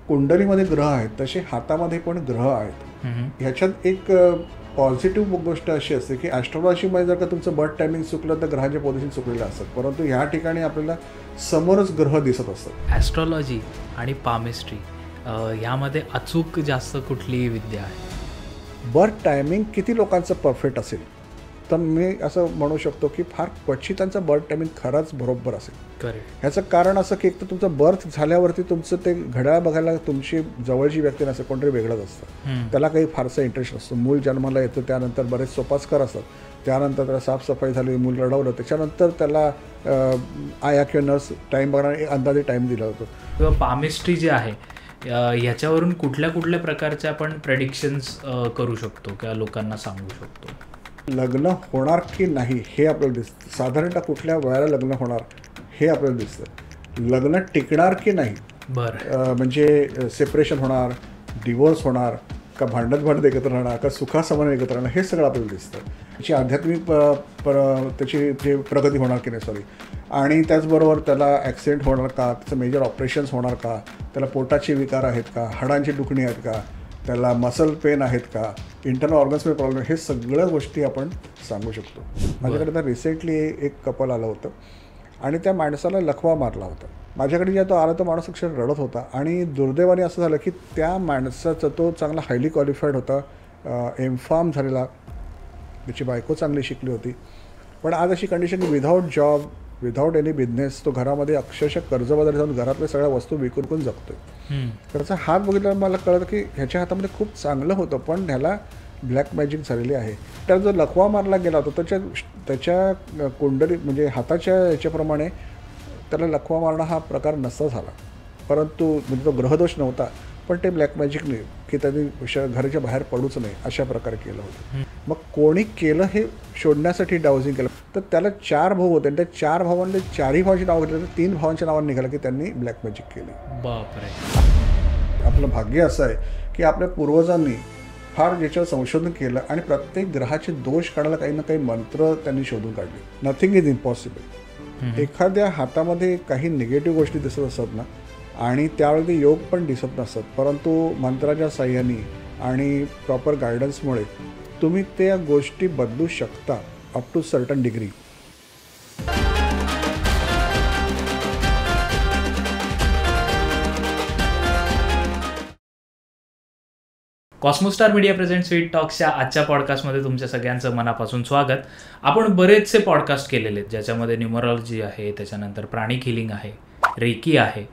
कुंडलीमध्ये ग्रह आहेत तसे हातामध्ये पण ग्रह आहेत. ह्याच्यात एक पॉझिटिव्ह गोष्ट अशी असते की ॲस्ट्रॉलॉजीमध्ये जर का तुमचं बर्थ टायमिंग चुकलं तर ग्रहाचे पोझिशन चुकलेलं असतात, परंतु ह्या ठिकाणी आपल्याला समोरच ग्रह दिसत असतात. ॲस्ट्रॉलॉजी आणि पामिस्ट्री ह्यामध्ये अचूक जास्त कुठली विद्या आहे? बर्थ टायमिंग किती लोकांचं परफेक्ट असेल तर मी असं म्हणू शकतो की फार क्वचितांचं बर्थ टायमिंग खरंच बरोबर असेल. करेक्ट. ह्याचं कारण असं की एक तर तुमचं बर्थ झाल्यावरती तुमचं ते घड्याळ बघायला तुमची जवळची व्यक्ती नसते, कोणतरी वेगळंच असतं. त्याला काही फारसा इंटरेस्ट नसतो. मूल जन्माला येतं, त्यानंतर बरेच सोपास्कर असतात, त्यानंतर त्याला साफसफाई झाली, मूल रडवलं, त्याच्यानंतर त्याला आया किंवा नर्स टाईम बघणार अंदाजे टाईम दिला जातो. किंवा पामिस्ट्री जे आहे ह्याच्यावरून कुठल्या कुठल्या प्रकारचे आपण प्रेडिक्शन्स करू शकतो किंवा लोकांना सांगू शकतो? लग्न होणार की नाही हे आपल्याला दिसतं. साधारणतः कुठल्या वयाला लग्न होणार हे आपल्याला दिसतं. लग्न टिकणार की नाही, बरं, म्हणजे सेपरेशन होणार, डिवोर्स होणार का, भांडत एकत्र राहणार का, सुखासमाधान एकत्र राहणार, हे सगळं आपल्याला दिसतं. त्याची आध्यात्मिक त्याची जे प्रगती होणार की नाही, आणि त्याचबरोबर त्याला ॲक्सिडेंट होणार का, त्याचं मेजर ऑपरेशन्स होणार का, त्याला पोटाचे विकार आहेत का, हाडांची दुखणी आहेत का, त्याला मसल पेन आहेत का, इंटरनल ऑर्गन्समध्ये प्रॉब्लेम, हे सगळ्या गोष्टी आपण सांगू शकतो. माझ्याकडे तर रिसेंटली एक कपल आलं होतं आणि त्या माणसाला लकवा मारला होता. माझ्याकडे जेव्हा तो आला तो माणूस अक्षर रडत होता आणि दुर्दैवाने असं झालं की त्या माणसाचा तो चांगला हायली क्वालिफाईड होता, एमफार्म झालेला, त्याची बायको चांगली शिकली होती, पण आज अशी कंडिशन की without job, without any business, तो घरामध्ये अक्षरशः कर्जबाजारी जाऊन घरातल्या सगळ्या वस्तू विकून जगतोय. त्याचा हात बघितल्यावर मला कळलं की ह्याच्या हातामध्ये खूप चांगलं होतं, पण ह्याला ब्लॅक मॅजिक झालेली आहे. त्याला जो लकवा मारला गेला होता त्याच्या कुंडली म्हणजे हाताच्या ह्याच्याप्रमाणे त्याला लकवा मारणं हा प्रकार नसता झाला, परंतु म्हणजे तो ग्रहदोष नव्हता, पण ते ब्लॅक मॅजिकने की त्यांनी घराच्या बाहेर पडूच नाही अशा प्रकारे केलं होतं. मग कोणी केलं हे शोधण्यासाठी डाउजिंग केलं, तर त्याला 4 भाऊ होते आणि त्या 4 भावांनी 4ही भावांची नावं घेतली, तर 3 भावांच्या नावाने निघालं की त्यांनी ब्लॅक मॅजिक केली. बापरे. आपलं भाग्य असं आहे की आपल्या पूर्वजांनी फार ज्याच्यावर संशोधन केलं आणि प्रत्येक ग्रहाचे दोष काढायला काही ना काही मंत्र त्यांनी शोधून काढले. Nothing is impossible. एखाद्या हातामध्ये काही निगेटिव्ह गोष्टी दिसत असतात ना, आणि त्यावेळी ते योग पण दिसत नसतात, परंतु मंत्राच्या साह्याने आणि प्रॉपर गायडन्समुळे तुम्ही त्या गोष्टी बदलू शकता up to certain degree. Cosmostar media present sweet टॉक्सच्या आजच्या पॉडकास्टमध्ये तुमच्या सगळ्यांचं मनापासून स्वागत. आपण बरेचसे पॉडकास्ट केलेले आहेत ज्याच्यामध्ये न्यूमरॉलॉजी आहे, त्याच्यानंतर प्राणिक हिलिंग आहे, रेकी आहे,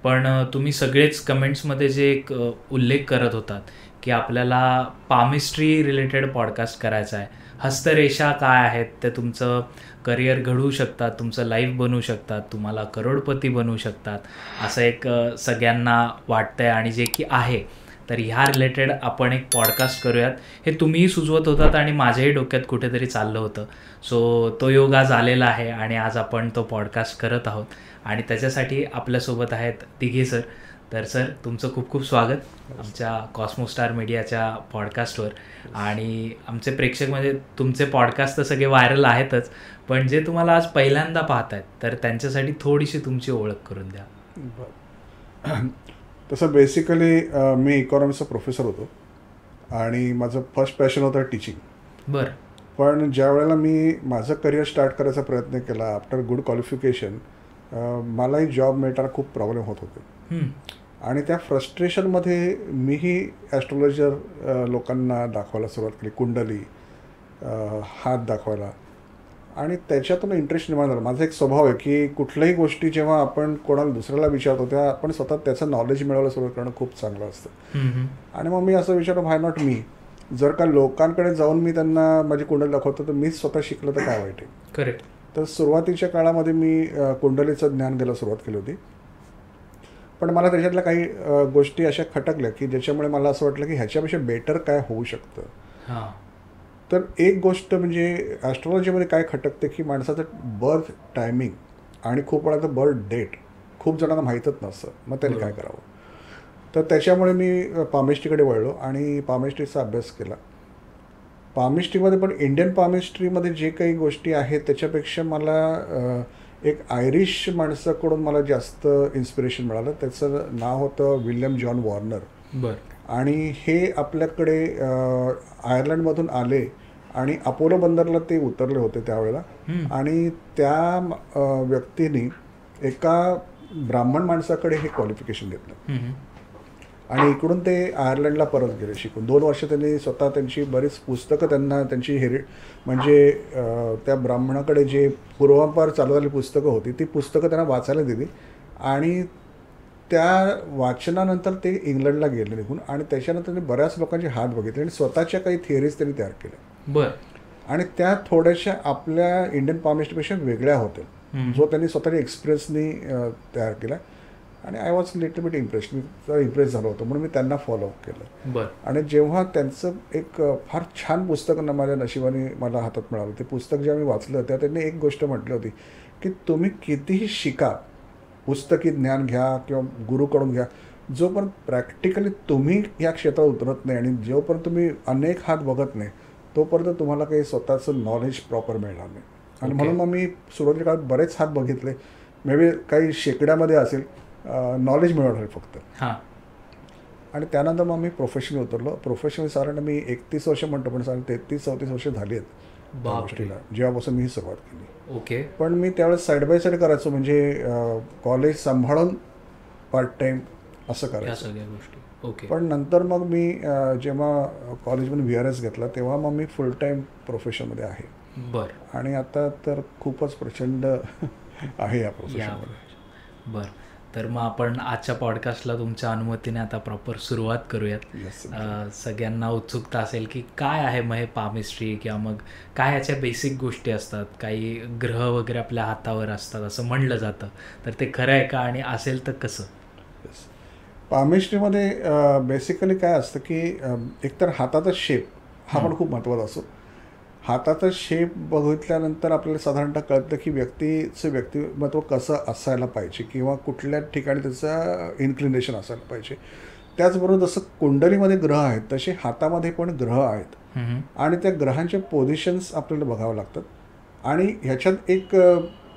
पण तुम्ही सगळेच कमेंट्समध्ये जे एक उल्लेख करत होतात की आपल्याला पामिस्ट्री रिलेटेड पॉडकास्ट करायचा आहे. हस्तरेषा काय आहेत, ते तुमचं करिअर घडवू शकतात, तुमचं लाईफ बनवू शकतात, तुम्हाला करोडपती बनवू शकतात, असं एक सगळ्यांना वाटतंय आणि जे की आहे. तर ह्या रिलेटेड आपण एक पॉडकास्ट करूयात हे तुम्हीही सुचवत होतात आणि माझ्याही डोक्यात कुठेतरी चाललं होतं. सो तो योग आज आलेला आहे आणि आज आपण तो पॉडकास्ट करत आहोत आणि त्याच्यासाठी आपल्यासोबत आहेत तिघे सर. तर सर, तुमचं खूप खूप स्वागत आमच्या कॉस्मोस्टार मीडियाच्या पॉडकास्टवर. आणि आमचे प्रेक्षक म्हणजे तुमचे पॉडकास्ट तर सगळे व्हायरल आहेतच, पण जे तुम्हाला आज पहिल्यांदा पाहत आहेत तर त्यांच्यासाठी थोडीशी तुमची ओळख करून द्या. तसं बेसिकली मी इकॉनॉमिक्सचा प्रोफेसर होतो आणि माझं फर्स्ट पॅशन होतं टीचिंग. बरं. पण ज्या वेळेला मी माझं करिअर स्टार्ट करायचा प्रयत्न केला आफ्टर गुड क्वालिफिकेशन, मलाही जॉब मिळताना खूप प्रॉब्लेम होत होते आणि त्या फ्रस्ट्रेशनमध्ये मीही ॲस्ट्रॉलॉजर लोकांना दाखवायला सुरुवात केली, कुंडली, हात दाखवायला, आणि त्याच्यातून इंटरेस्ट निर्माण झाला. माझा एक स्वभाव आहे की कुठल्याही गोष्टी जेव्हा आपण कोणाला दुसऱ्याला विचारतो तेव्हा आपण स्वतः त्याचं नॉलेज मिळवायला सुरुवात करणं खूप चांगलं असतं. आणि मग मी असं विचारतो, व्हाय नॉट मी? जर का लोकांकडे जाऊन मी त्यांना माझी कुंडली दाखवतो तर मीच स्वतः शिकलं तर काय वाईट आहे? करेक्ट. तर सुरुवातीच्या काळामध्ये मी कुंडलीचं ज्ञान घ्यायला सुरुवात केली होती, पण मला त्याच्यातल्या काही गोष्टी अशा खटकल्या की ज्याच्यामुळे मला असं वाटलं की ह्याच्यापेक्षा बेटर काय होऊ शकतं. तर एक गोष्ट म्हणजे ॲस्ट्रॉलॉजीमध्ये काय खटकते की माणसाचं बर्थ टायमिंग आणि खूप वेळा बर्थ डेट खूप जणांना माहीतच नसतं, मग त्यांनी काय करावं. तर त्याच्यामुळे मी पामिस्ट्रीकडे वळलो आणि पामिस्ट्रीचा अभ्यास केला. पामिस्ट्रीमध्ये पण इंडियन पामिस्ट्रीमध्ये जे काही गोष्टी आहेत त्याच्यापेक्षा मला एक आयरिश माणसाकडून मला जास्त इन्स्पिरेशन मिळालं. त्याचं नाव होतं विल्यम जॉन वॉर्नर. बरं. आणि हे आपल्याकडे आयर्लंडमधून आले आणि अपोलो बंदरला ते उतरले होते त्यावेळेला. आणि त्या व्यक्तीने एका ब्राह्मण माणसाकडे हे क्वालिफिकेशन घेतलं आणि इकडून ते आयर्लंडला परत गेले शिकून. 2 वर्ष त्यांनी स्वतः त्यांची बरीच पुस्तकं त्यांना त्यांची म्हणजे त्या ब्राह्मणाकडे जे पूर्वापार चालू झालेली पुस्तकं होती ती पुस्तकं त्यांना वाचायला दिली. आणि त्या वाचनानंतर ते इंग्लंडला गेले निघून आणि त्याच्यानंतर त्यांनी बऱ्याच लोकांचे हात बघितले आणि स्वतःच्या काही थिअरीज त्यांनी तयार केल्या. बरं. आणि त्या थोड्याशा आपल्या इंडियन पामिस्ट्रीपेक्षा वेगळ्या होत्या, जो त्यांनी स्वतःच्या एक्सपिरियन्सनी तयार केला. आणि I was little bit impress. Me impress झालो होतो म्हणून मी त्यांना फॉलो अप केलं. बरं. आणि जेव्हा त्यांचं एक फार छान पुस्तक माझ्या नशिबाने मला हातात मिळालं, ते पुस्तक जेव्हा मी वाचलं त्या त्यांनी एक गोष्ट म्हटली होती की तुम्ही कितीही शिका, पुस्तकी ज्ञान घ्या किंवा गुरुकडून घ्या, जोपर्यंत प्रॅक्टिकली तुम्ही या क्षेत्रात उतरत नाही आणि जोपर्यंत तुम्ही अनेक हात बघत नाही तोपर्यंत तुम्हाला काही स्वतःचं नॉलेज प्रॉपर मिळणार नाही. आणि म्हणून मग मी सुरुवातीच्या काळात बरेच हात बघितले, मे बी काही शेकड्यामध्ये असेल नॉलेज मिळवणार फक्त. आणि त्यानंतर मग मी प्रोफेशनली उतरलो. प्रोफेशनली साधारण मी 31 वर्ष म्हणतो पण साधारण 33-34 वर्ष झाली आहेत गोष्टीला जेव्हापासून मी ही सुरुवात केली. ओके. पण मी त्यावेळेस साईड बाय साईड करायचो, म्हणजे कॉलेज सांभाळून पार्ट टाईम असं करायचं सगळ्या गोष्टी. ओके. पण नंतर मग मी जेव्हा कॉलेजमध्ये VRS घेतला तेव्हा मग मी फुल टाईम प्रोफेशनमध्ये आहे. बरं. आणि आता तर खूपच प्रचंड आहे या प्रोफेशनमध्ये. बरं. तर मग आपण आजच्या पॉडकास्टला तुमच्या अनुमतीने आता प्रॉपर सुरुवात करूयात. सगळ्यांना उत्सुकता असेल की काय आहे मग हे पामिस्ट्री, किंवा मग काय याच्या बेसिक गोष्टी असतात. काही ग्रह वगैरे आपल्या हातावर असतात असं म्हणलं जातं, तर ते खरं आहे का, आणि असेल तर कसं? पामिस्ट्रीमध्ये बेसिकली काय असतं की एकतर हाताचा शेप हा पण खूप महत्त्वाचा असतो. हाताचा शेप बघितल्यानंतर आपल्याला साधारणतः कळतं की व्यक्तीचं व्यक्तिमत्व कसं असायला पाहिजे किंवा कुठल्या ठिकाणी त्याचं इन्क्लिनेशन असायला पाहिजे. त्याचबरोबर जसं कुंडलीमध्ये ग्रह आहेत तसे हातामध्ये पण ग्रह आहेत आणि त्या ग्रहांचे पोझिशन्स आपल्याला बघावं लागतात. आणि ह्याच्यात एक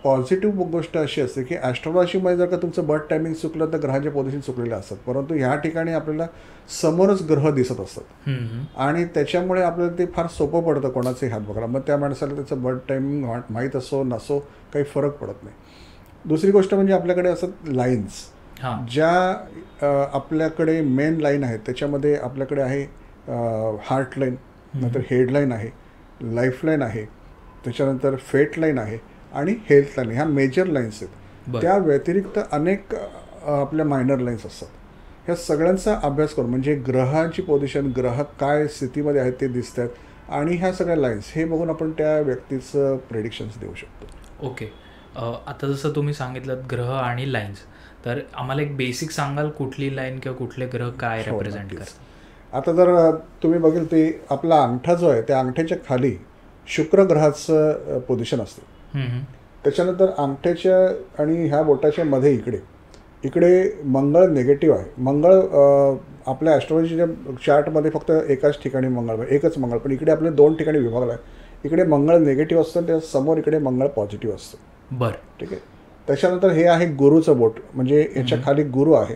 पॉझिटिव्ह गोष्ट अशी असते की ॲस्ट्रॉलॉजीमध्ये जर का तुमचं बर्थ टायमिंग चुकलं तर ग्रहांचे पोझिशन चुकलेले असतात, परंतु ह्या ठिकाणी आपल्याला समोरच ग्रह दिसत असतात आणि त्याच्यामुळे आपल्याला ते फार सोपं पडतं कोणाचे हात बघायला. मग त्या माणसाला त्याचं बर्थ टायमिंग माहीत असो नसो काही फरक पडत नाही. दुसरी गोष्ट म्हणजे आपल्याकडे असतात लाईन्स, ज्या आपल्याकडे मेन लाईन आहेत त्याच्यामध्ये आपल्याकडे आहे हार्ट लाईन, नंतर हेडलाईन आहे, लाईफलाईन आहे, त्याच्यानंतर फेट लाईन आहे आणि हेल्थ लाईन. ह्या मेजर लाईन्स आहेत. त्या व्यतिरिक्त अनेक आपल्या मायनर लाईन्स असतात. ह्या सगळ्यांचा अभ्यास करून म्हणजे ग्रहांची पोझिशन, ग्रह काय स्थितीमध्ये आहेत ते दिसतात आणि ह्या सगळ्या लाईन्स हे बघून आपण त्या व्यक्तीचं प्रेडिक्शन्स देऊ शकतो. ओके. आता जसं तुम्ही सांगितलं ग्रह आणि लाईन्स, तर आम्हाला एक बेसिक सांगाल कुठली लाईन किंवा कुठले ग्रह काय रिप्रेझेंट करतात? आता जर तुम्ही बघेल ते आपला अंगठा जो आहे त्या अंगठ्याच्या खाली शुक्र ग्रहाचं पोझिशन असतं. त्याच्यानंतर अंगठ्याच्या आणि ह्या बोटाच्या मध्ये इकडे मंगळ निगेटिव्ह आहे. मंगळ आपल्या ॲस्ट्रॉलॉजीच्या चार्टमध्ये फक्त एकाच ठिकाणी एकच मंगळ, पण इकडे आपले 2 ठिकाणी विभागला आहे. इकडे मंगळ निगेटिव्ह असतं, त्या समोर इकडे मंगळ पॉझिटिव्ह असतं. बरं. ठीक आहे. त्याच्यानंतर हे आहे गुरुचं बोट, म्हणजे याच्या खाली गुरु आहे.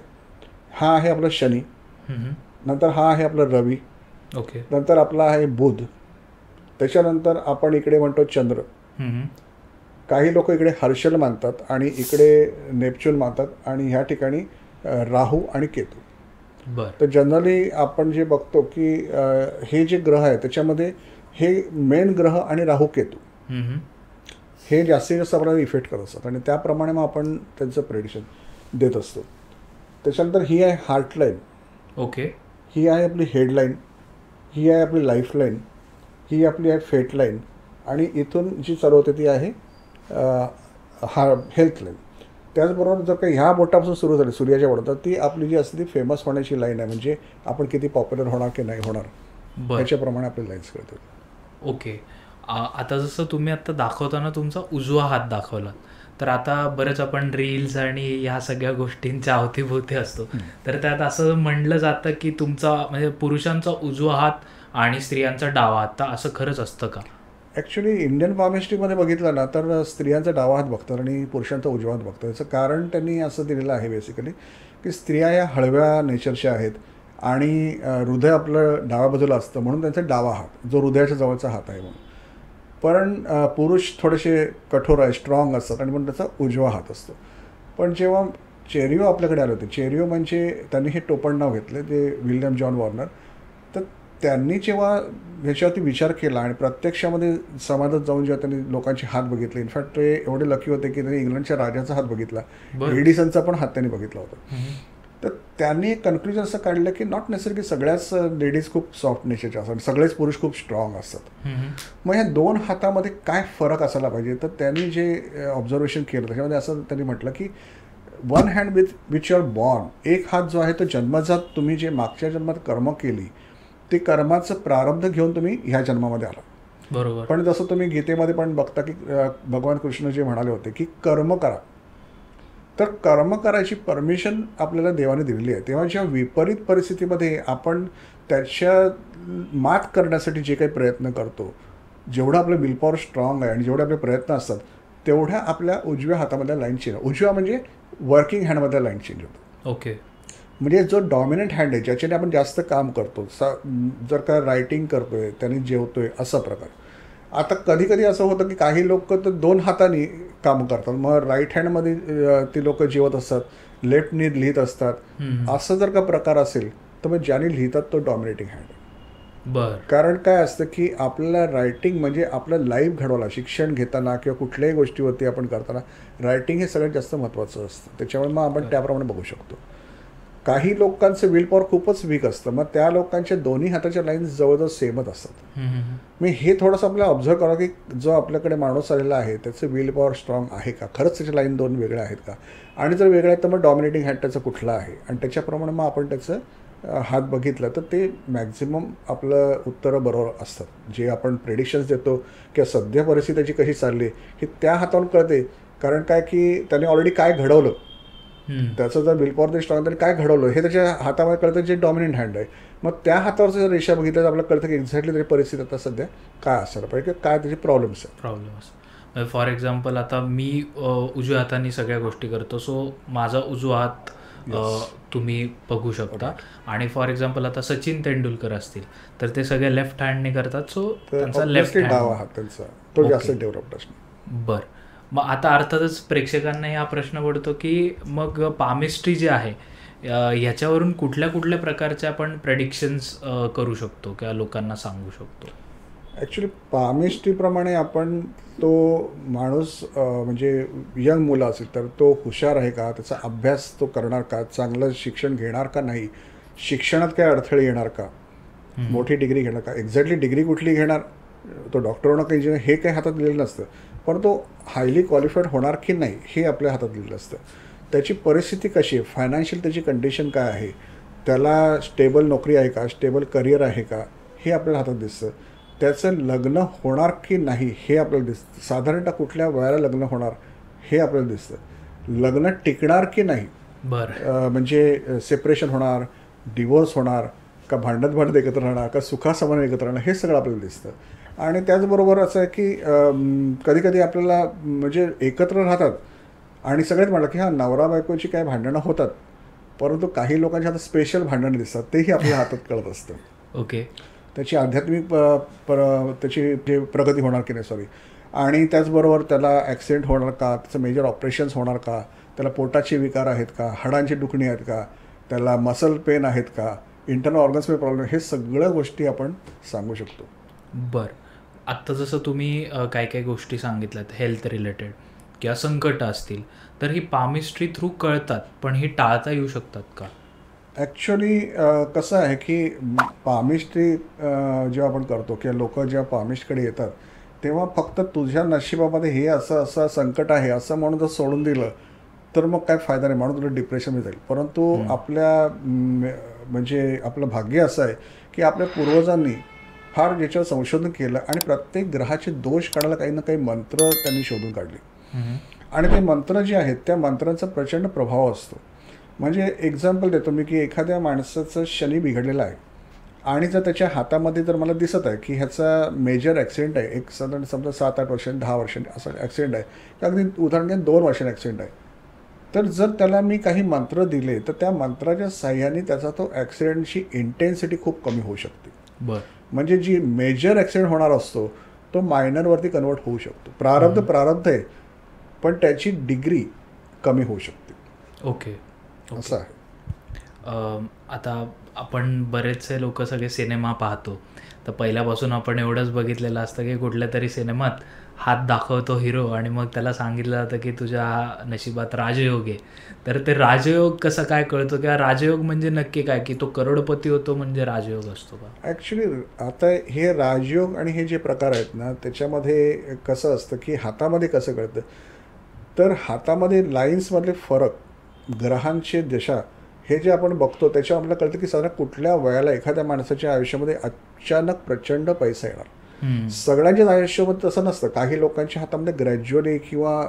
हा आहे आपला शनी, नंतर हा आहे आपला रवी, ओके, नंतर आपला आहे बुध, त्याच्यानंतर आपण इकडे म्हणतो चंद्र. काही लोक इकडे हर्षल मानतात आणि इकडे नेपच्यून मानतात आणि ह्या ठिकाणी राहू आणि केतू. तर जनरली आपण जे बघतो की हे जे ग्रह आहे त्याच्यामध्ये हे मेन ग्रह आणि राहू केतू हे जास्तीत जास्त आपल्याला इफेक्ट करत असतात आणि त्याप्रमाणे मग आपण त्यांचं प्रेडिक्शन देत असतो. त्याच्यानंतर ही आहे हार्ट लाईन, ओके, ही आहे आपली हेडलाईन, ही आहे आपली लाईफलाईन, ही आपली आहे फेट लाईन आणि इथून जी चालू होते ती आहे हेल्थ लाईन. त्याचबरोबर जर काही ह्या बोटापासून सुरू झाली सूर्याच्या बोटात, ती आपली जी असते ती फेमस होण्याची लाईन आहे, म्हणजे आपण किती पॉप्युलर होणार की नाही होणार त्याच्याप्रमाणे आपले लाईन्स कळतात. ओके. आता जसं तुम्ही आता दाखवताना तुमचा उजवा हात दाखवला, तर आता बरंच आपण रील्स आणि ह्या सगळ्या गोष्टींच्या अवतीभोवती असतो, तर त्यात असं म्हणलं जातं की तुमचा म्हणजे पुरुषांचा उजवा हात आणि स्त्रियांचा डावा हात, तर असं खरंच असतं का? ॲक्च्युली इंडियन पामिस्ट्रीमध्ये बघितलं ना तर स्त्रियांचा डावा हात बघतात आणि पुरुषांचा उजवा हात बघतात. याचं कारण त्यांनी असं दिलेलं आहे बेसिकली की स्त्रिया या हळव्या नेचरच्या आहेत आणि हृदय आपलं डाव्या बाजूला असतं म्हणून त्यांचा डावा हात जो हृदयाच्या जवळचा हात आहे म्हणून. पण पुरुष थोडेसे कठोर आहे, स्ट्रॉंग असतात आणि म्हणून त्याचा उजवा हात असतो. पण जेव्हा चेरिओ आपल्याकडे आले होते, चेरिओ म्हणजे त्यांनी हे टोपण नाव घेतलं ते विल्यम जॉन वॉर्नर. तर त्यांनी जेव्हा ह्याच्यावरती विचार केला आणि प्रत्यक्षामध्ये समाजात जाऊन जेव्हा त्यांनी लोकांचे हात बघितले, इनफॅक्ट ते एवढे लकी होते की त्यांनी इंग्लंडच्या राजाचा हात बघितला, एडिसनचा पण हात त्यांनी बघितला होता. तर त्यांनी एक कन्क्ल्युजन असं काढलं की नॉट नेसेसरी की सगळ्याच लेडीज खूप सॉफ्ट नेचरच्या असतात, सगळेच पुरुष खूप स्ट्रॉंग असतात. मग ह्या दोन हातामध्ये काय फरक असायला पाहिजे. तर त्यांनी जे ऑब्झर्वेशन केलं त्याच्यामध्ये असं त्यांनी म्हटलं की one hand which your born, एक हात जो आहे तो जन्मजात तुम्ही जे मागच्या जन्मात कर्म केली ते कर्माचं प्रारब्ध घेऊन तुम्ही ह्या जन्मामध्ये आला. बरोबर. पण जसं तुम्ही गीतेमध्ये पण बघता की भगवान कृष्ण जे म्हणाले होते की कर्म करा, तर कर्म करायची परमिशन आपल्याला देवाने दिलेली आहे. तेव्हा जेव्हा विपरीत परिस्थितीमध्ये आपण त्याच्या मात करण्यासाठी जे काही प्रयत्न करतो, जेवढं आपलं विलपॉवर स्ट्रॉंग आहे आणि जेवढे आपले प्रयत्न असतात तेवढ्या आपल्या उजव्या हातामध्ये लाईन चेंज, उजव्या म्हणजे वर्किंग हँडमध्ये लाईन चेंज होतो. ओके. म्हणजे जो डॉमिनंट हँड आहे ज्याच्याने आपण जास्त काम करतो, जर का रायटिंग करतोय त्याने जेवतोय असा प्रकार. आता कधी कधी असं होतं की काही लोक तर दोन हाताने काम करतात, मग राईट हँडमध्ये ती लोक जेवत असतात, लेफ्टनी लिहित असतात. असं जर का प्रकार असेल तर मग ज्याने लिहितात तो डॉमिनेटिंग हँड. बरं. कारण काय असतं की आपल्याला रायटिंग म्हणजे आपलं लाईफ घडवायला, शिक्षण घेताना किंवा कुठल्याही गोष्टीवरती आपण करताना रायटिंग हे सगळ्यात जास्त महत्त्वाचं असतं. त्याच्यामुळे मग आपण त्याप्रमाणे बघू शकतो. काही लोकांचं विल पॉवर खूपच वीक असतं, मग त्या लोकांच्या दोन्ही हाताच्या लाईन्स जवळजवळ सेमच असतात. मी हे थोडंसं आपल्याला ऑब्झर्व करा की जो आपल्याकडे माणूस आलेला आहे त्याचं विल पॉवर स्ट्रॉंग आहे का, खरंच त्याच्या लाईन दोन वेगळ्या आहेत का, आणि जर वेगळ्या आहेत तर मग डॉमिनेटिंग हँड त्याचं कुठला आहे, आणि त्याच्याप्रमाणे मग आपण त्याचं हात बघितलं तर ते मॅक्झिमम आपलं उत्तरं बरोबर असतात. जे आपण प्रेडिक्शन्स देतो किंवा सध्या परिस्थिती त्याची कशी चालली हे त्या हातावरून कळते. कारण काय की त्याने ऑलरेडी काय घडवलं, त्याचं जर विल पॉवर ते स्ट्रॉंग त्याने काय घडवलं हे त्याच्या हातामध्ये कळतं, जे डॉमिनंट हँड आहे. मग त्या हातावरचं जर रेषा बघितलं तर आपल्याला कळतं की एक्झॅक्टली त्याची परिस्थिती आता सध्या काय असायला पाहिजे किंवा काय त्याचे प्रॉब्लेम्स आहेत. फॉर एक्झाम्पल आता मी उजव्या हाताने सगळ्या गोष्टी करतो, सो माझा उजवा हात तुम्ही बघू शकता. आणि फॉर एक्झाम्पल आता सचिन तेंडुलकर असतील तर ते सगळे लेफ्ट हँडने करतात, सो त्यांचा लेफ्ट डावा हात त्यांचा तो जास्त डेव्हलप्ड असतो. बरं. मग आता अर्थातच प्रेक्षकांनाही हा प्रश्न पडतो की मग पामिस्ट्री जे आहे ह्याच्यावरून कुठल्या कुठल्या प्रकारचे आपण प्रेडिक्शन्स करू शकतो किंवा लोकांना सांगू शकतो. ॲक्च्युली पामिस्ट्रीप्रमाणे आपण तो माणूस म्हणजे यंग मुलं असेल तर तो हुशार आहे का, त्याचा अभ्यास तो करणार का, चांगलं शिक्षण घेणार का नाही, शिक्षणात काय अडथळे येणार का, मोठी डिग्री घेणार का, एक्झॅक्टली डिग्री कुठली घेणार, तो डॉक्टर होणार का इंजिनियर हे काही हातात लिहिलेलं नसतं, पण तो हायली क्वालिफाईड होणार की नाही हे आपल्या हातात लिहिलेलं असतं. त्याची परिस्थिती कशी आहे, फायनान्शियल त्याची कंडिशन काय आहे, त्याला स्टेबल नोकरी आहे का, स्टेबल करिअर आहे का हे आपल्याला हातात दिसतं. त्याचं लग्न होणार की नाही हे आपल्याला दिसतं, साधारणतः कुठल्या वयाला लग्न होणार हे आपल्याला दिसतं, लग्न टिकणार की नाही, बरं म्हणजे सेपरेशन होणार, डिवोर्स होणार का, भांडत एकत्र राहणार का, सुखासमाधान एकत्र राहणार हे सगळं आपल्याला दिसतं. आणि त्याचबरोबर असं आहे की कधी कधी आपल्याला म्हणजे एकत्र राहतात आणि सगळेच म्हणलं की हां नवरा बायकोची काय भांडणं होतात, परंतु काही लोकांच्या हातात स्पेशल भांडणं दिसतात, तेही आपल्या हातात कळत असतं. ओके. त्याची आध्यात्मिक त्याची जे प्रगती होणार की नाही आणि त्याचबरोबर त्याला ॲक्सिडेंट होणार का, त्याचं मेजर ऑपरेशन्स होणार का, त्याला पोटाचे विकार आहेत का, हाडांची दुखणी आहेत का, त्याला मसल पेन आहेत का, इंटरनल ऑर्गन्समध्ये प्रॉब्लेम, हे सगळ्या गोष्टी आपण सांगू शकतो. बरं. आत्ता जसं तुम्ही काय काय गोष्टी सांगितल्यात हेल्थ रिलेटेड किंवा संकट असतील तर ही पामिस्ट्री थ्रू कळतात, पण ही टाळता येऊ शकतात का? ॲक्च्युली कसं आहे की पामिस्ट्री जेव्हा आपण करतो किंवा लोक जेव्हा पामिस्ट्रीकडे येतात तेव्हा फक्त तुझ्या नशिबामध्ये हे असं असं संकट आहे असं म्हणून जर सोडून दिलं तर मग काय फायदा नाही, म्हणून तुला डिप्रेशनमध्ये जाईल. परंतु आपल्या म्हणजे आपलं भाग्य असं आहे की आपल्या पूर्वजांनी फार ज्याच्यावर संशोधन केलं आणि प्रत्येक ग्रहाचे दोष काढायला काही ना काही मंत्र त्यांनी शोधून काढले. आणि ते मंत्र जे आहेत त्या मंत्रांचा प्रचंड प्रभाव असतो. म्हणजे एक्झाम्पल देतो मी की एखाद्या माणसाचं शनी बिघडलेला आहे आणि जर त्याच्या हातामध्ये जर मला दिसत आहे की ह्याचा मेजर ॲक्सिडेंट आहे, एक साधारण समजा 7-8 वर्षांनी 10 वर्षांनी असं ॲक्सिडेंट आहे, की अगदी उदाहरण घ्या 2 वर्षांनी ॲक्सिडेंट आहे, तर जर त्याला मी काही मंत्र दिले तर त्या मंत्राच्या साह्याने त्याचा तो ॲक्सिडेंटची इंटेन्सिटी खूप कमी होऊ शकते. बरं. म्हणजे जी मेजर ॲक्सिडेंट होणार असतो तो मायनरवरती कन्वर्ट होऊ शकतो. प्रारब्ध आहे, पण त्याची डिग्री कमी होऊ शकते. ओके. असं आहे. आता आपण बरेचसे लोक सगळे सिनेमा पाहतो, तर पहिल्यापासून आपण एवढंच बघितलेलं असतं की कुठल्या तरी सिनेमात हात दाखवतो हिरो आणि मग त्याला सांगितलं जातं की तुझ्या नशिबात राजयोग आहे. तर ते राजयोग कसं काय कळतो, किंवा राजयोग म्हणजे नक्की काय, की तो करोडपती होतो म्हणजे राजयोग असतो का? ॲक्च्युली आता हे राजयोग आणि हे जे प्रकार आहेत ना, त्याच्यामध्ये कसं असतं की हातामध्ये कसं कळतं, तर हातामध्ये लाईन्समधले फरक, ग्रहांचे दिशा, हे जे आपण बघतो त्याच्यावर आपल्याला कळतं की साधारण कुठल्या वयाला एखाद्या माणसाच्या आयुष्यामध्ये अचानक प्रचंड पैसा येणार. सगळ्यांच्याच आयुष्यामध्ये तसं नसतं. काही लोकांच्या हातामध्ये ग्रॅज्युअली किंवा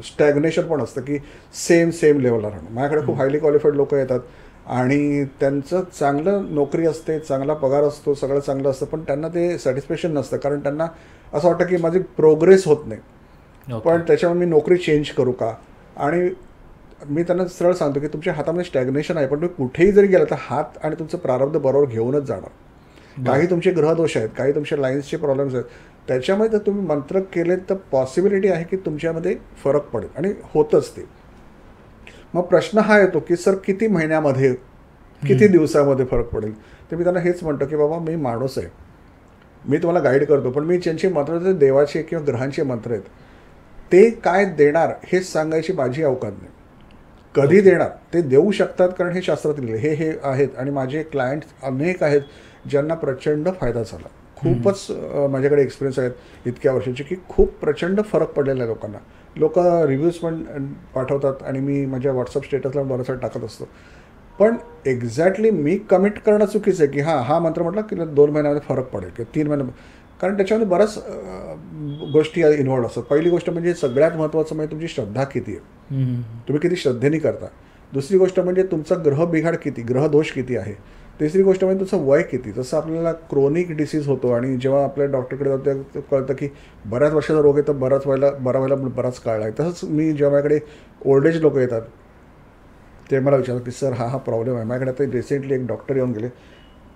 स्टॅग्नेशन पण असतं की सेम लेवलला राहणं. माझ्याकडे खूप हायली क्वालिफाईड लोक येतात आणि त्यांचं चांगलं नोकरी असते, चांगला पगार असतो, सगळं चांगलं असतं, पण त्यांना ते सॅटिस्फॅक्शन नसतं, कारण त्यांना असं वाटतं की माझी प्रोग्रेस होत नाही. पण त्याच्यामुळे मी नोकरी चेंज करू का? आणि मी त्यांना सरळ सांगतो की तुमच्या हातामध्ये स्टॅग्नेशन आहे, पण तुम्ही कुठेही जरी गेला तर हात आणि तुमचं प्रारब्ध बरोबर घेऊनच जाणार. काही तुमचे ग्रहदोष आहेत, काही तुमचे लाईन्सचे प्रॉब्लेम्स आहेत, त्याच्यामुळे जर तुम्ही मंत्र केले तर पॉसिबिलिटी आहे की तुमच्यामध्ये फरक पडेल आणि होतच ते. मग प्रश्न हा येतो की सर किती महिन्यामध्ये, किती दिवसामध्ये फरक पडेल? तर मी त्यांना हेच म्हणतो की बाबा मी माणूस आहे, मी तुम्हाला गाईड करतो, पण मी ज्यांचे मंत्र जे देवाचे किंवा ग्रहांचे मंत्र आहेत ते काय देणार हे सांगायची माझी अवकात नाही. कधी देणार ते देऊ शकतात, कारण हे शास्त्रात लिहिले हे आहेत. आणि माझे क्लायंट अनेक आहेत ज्यांना प्रचंड फायदा झाला. खूपच माझ्याकडे एक्सपिरियन्स आहेत इतक्या वर्षाचे की खूप प्रचंड फरक पडलेला आहे लोकांना. लोक रिव्ह्यूज पण पाठवतात आणि मी माझ्या व्हॉट्सअप स्टेटसला बराचसा टाकत असतो. पण एक्झॅक्टली मी कमिट करणं चुकीचं आहे की हा मंत्र म्हटलं की 2 महिन्यामध्ये फरक पडेल किंवा 3 महिन्यामध्ये, कारण त्याच्यामध्ये बऱ्याच गोष्टी इन्व्हॉल्व असतात. पहिली गोष्ट म्हणजे सगळ्यात महत्त्वाचं म्हणजे तुमची श्रद्धा किती आहे, तुम्ही किती श्रद्धेने करता. दुसरी गोष्ट म्हणजे तुमचा ग्रह बिघाड किती, ग्रह दोष किती आहे. तिसरी गोष्ट म्हणजे तुमचं वय किती. जसं आपल्याला क्रोनिक डिसीज होतो आणि जेव्हा आपल्या डॉक्टरकडे जातो तेव्हा कळतं की बऱ्याच वर्षाचा रोग आहे तर बरा व्हायला बराच काळ आहे. तसंच मी जेव्हा माझ्याकडे ओल्ड एज लोक येतात ते मला विचारतात की सर हा प्रॉब्लेम आहे. माझ्याकडे आता रिसेंटली एक डॉक्टर येऊन गेले,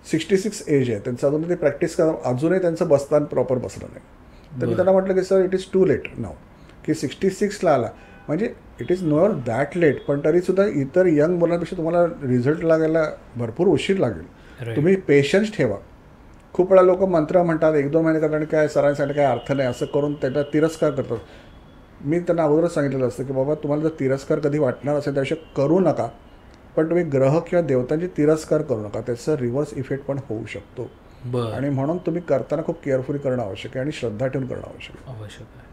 66 एज आहे त्यांचं, अजून ते प्रॅक्टिस करा, अजूनही त्यांचं बसताना प्रॉपर बसलं नाही. तर मी त्यांना म्हटलं की sir it is too late now, की 66ला आला म्हणजे it is not that late, पण तरीसुद्धा इतर यंग मुलांपेक्षा तुम्हाला रिझल्ट लागायला भरपूर उशीर लागेल. तुम्ही पेशन्स ठेवा. खूप वेळा लोक मंत्र म्हणतात 1-2 महिने करतात आणि काय सरांसाठी काय अर्थ नाही असं करून त्याचा तिरस्कार करतात. मी त्यांना अगोदरच सांगितलेलं असतं की बाबा तुम्हाला जर तिरस्कार कधी वाटणार असेल त्याविषयी करू नका, पण तुम्ही ग्रह किंवा देवतांची तिरस्कार करू नका, त्याचा रिव्हर्स इफेक्ट पण होऊ शकतो. आणि म्हणून तुम्ही करताना खूप केअरफुली करणं आवश्यक आहे आणि श्रद्धा ठेवून करणं आवश्यक आहे.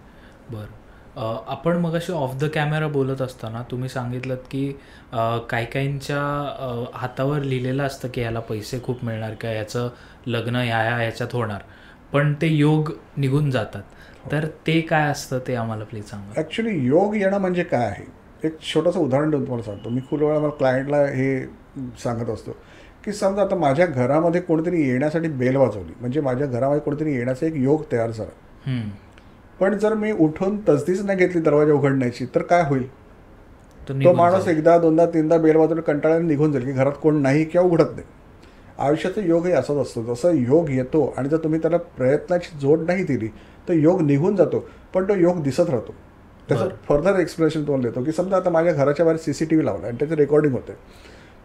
बरं. आपण मग अशी ऑफ द कॅमेरा बोलत असताना तुम्ही सांगितलं की काहींच्या हातावर लिहिलेलं असतं की ह्याला पैसे खूप मिळणार किंवा ह्याचं लग्न ह्याच्यात होणार, पण ते योग निघून जातात. तर ते काय असतं ते आम्हाला प्लीज सांगा. ॲक्च्युली योग येणं म्हणजे काय आहे, एक छोटंसं उदाहरण देऊन तुम्हाला सांगतो. मी खूप वेळा मला क्लायंटला हे सांगत असतो की समजा आता माझ्या घरामध्ये कोणीतरी येण्यासाठी बेल वाजवली, म्हणजे माझ्या घरामध्ये कोणीतरी येण्याचा एक योग तयार झाला, पण जर मी उठून तसदीच नाही घेतली दरवाजा उघडण्याची तर काय होईल? तो माणूस 1दा 2दा 3दा बेल वाजवून कंटाळ्याने निघून जाईल की घरात कोण नाही किंवा उघडत नाही. आयुष्याचा योग हे असाच असतो. जसं योग येतो आणि जर तुम्ही त्याला प्रयत्नाची जोड नाही दिली तर योग निघून जातो, पण तो योग दिसत राहतो. त्याचं फर्दर एक्सप्लेनेशन तुम्हाला देतो की समजा आता माझ्या घराच्या बाहेर CCTV लावला आणि त्याचं रेकॉर्डिंग होते.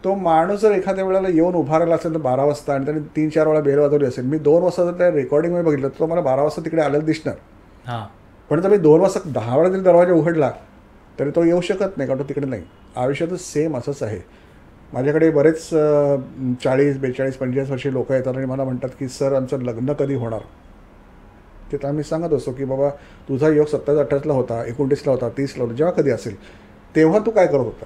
तो माणूस जर एखाद्या वेळेला येऊन उभा राहिला असेल तर 12 वाजता आणि त्याने 3-4 वेळा बेल वाजवली असेल, मी 2 वाजता जर त्या रेकॉर्डिंगमध्ये बघितलं तर मला 12 वाजता तिकडे आलेलं दिसणार. पण जर मी 2 वाजता 10 वेळा जरी दरवाजा उघडला तरी तो येऊ शकत नाही, कारण तो तिकडे नाही. आयुष्यातच सेम असंच आहे. माझ्याकडे बरेच 40, 42, 45 वर्षे लोक येतात आणि मला म्हणतात की सर आमचं लग्न कधी होणार. ते आम्ही सांगत असतो की बाबा तुझा योग 27-28ला होता, 29ला होता, 30ला होता, जेव्हा कधी असेल तेव्हा तू काय करत होता?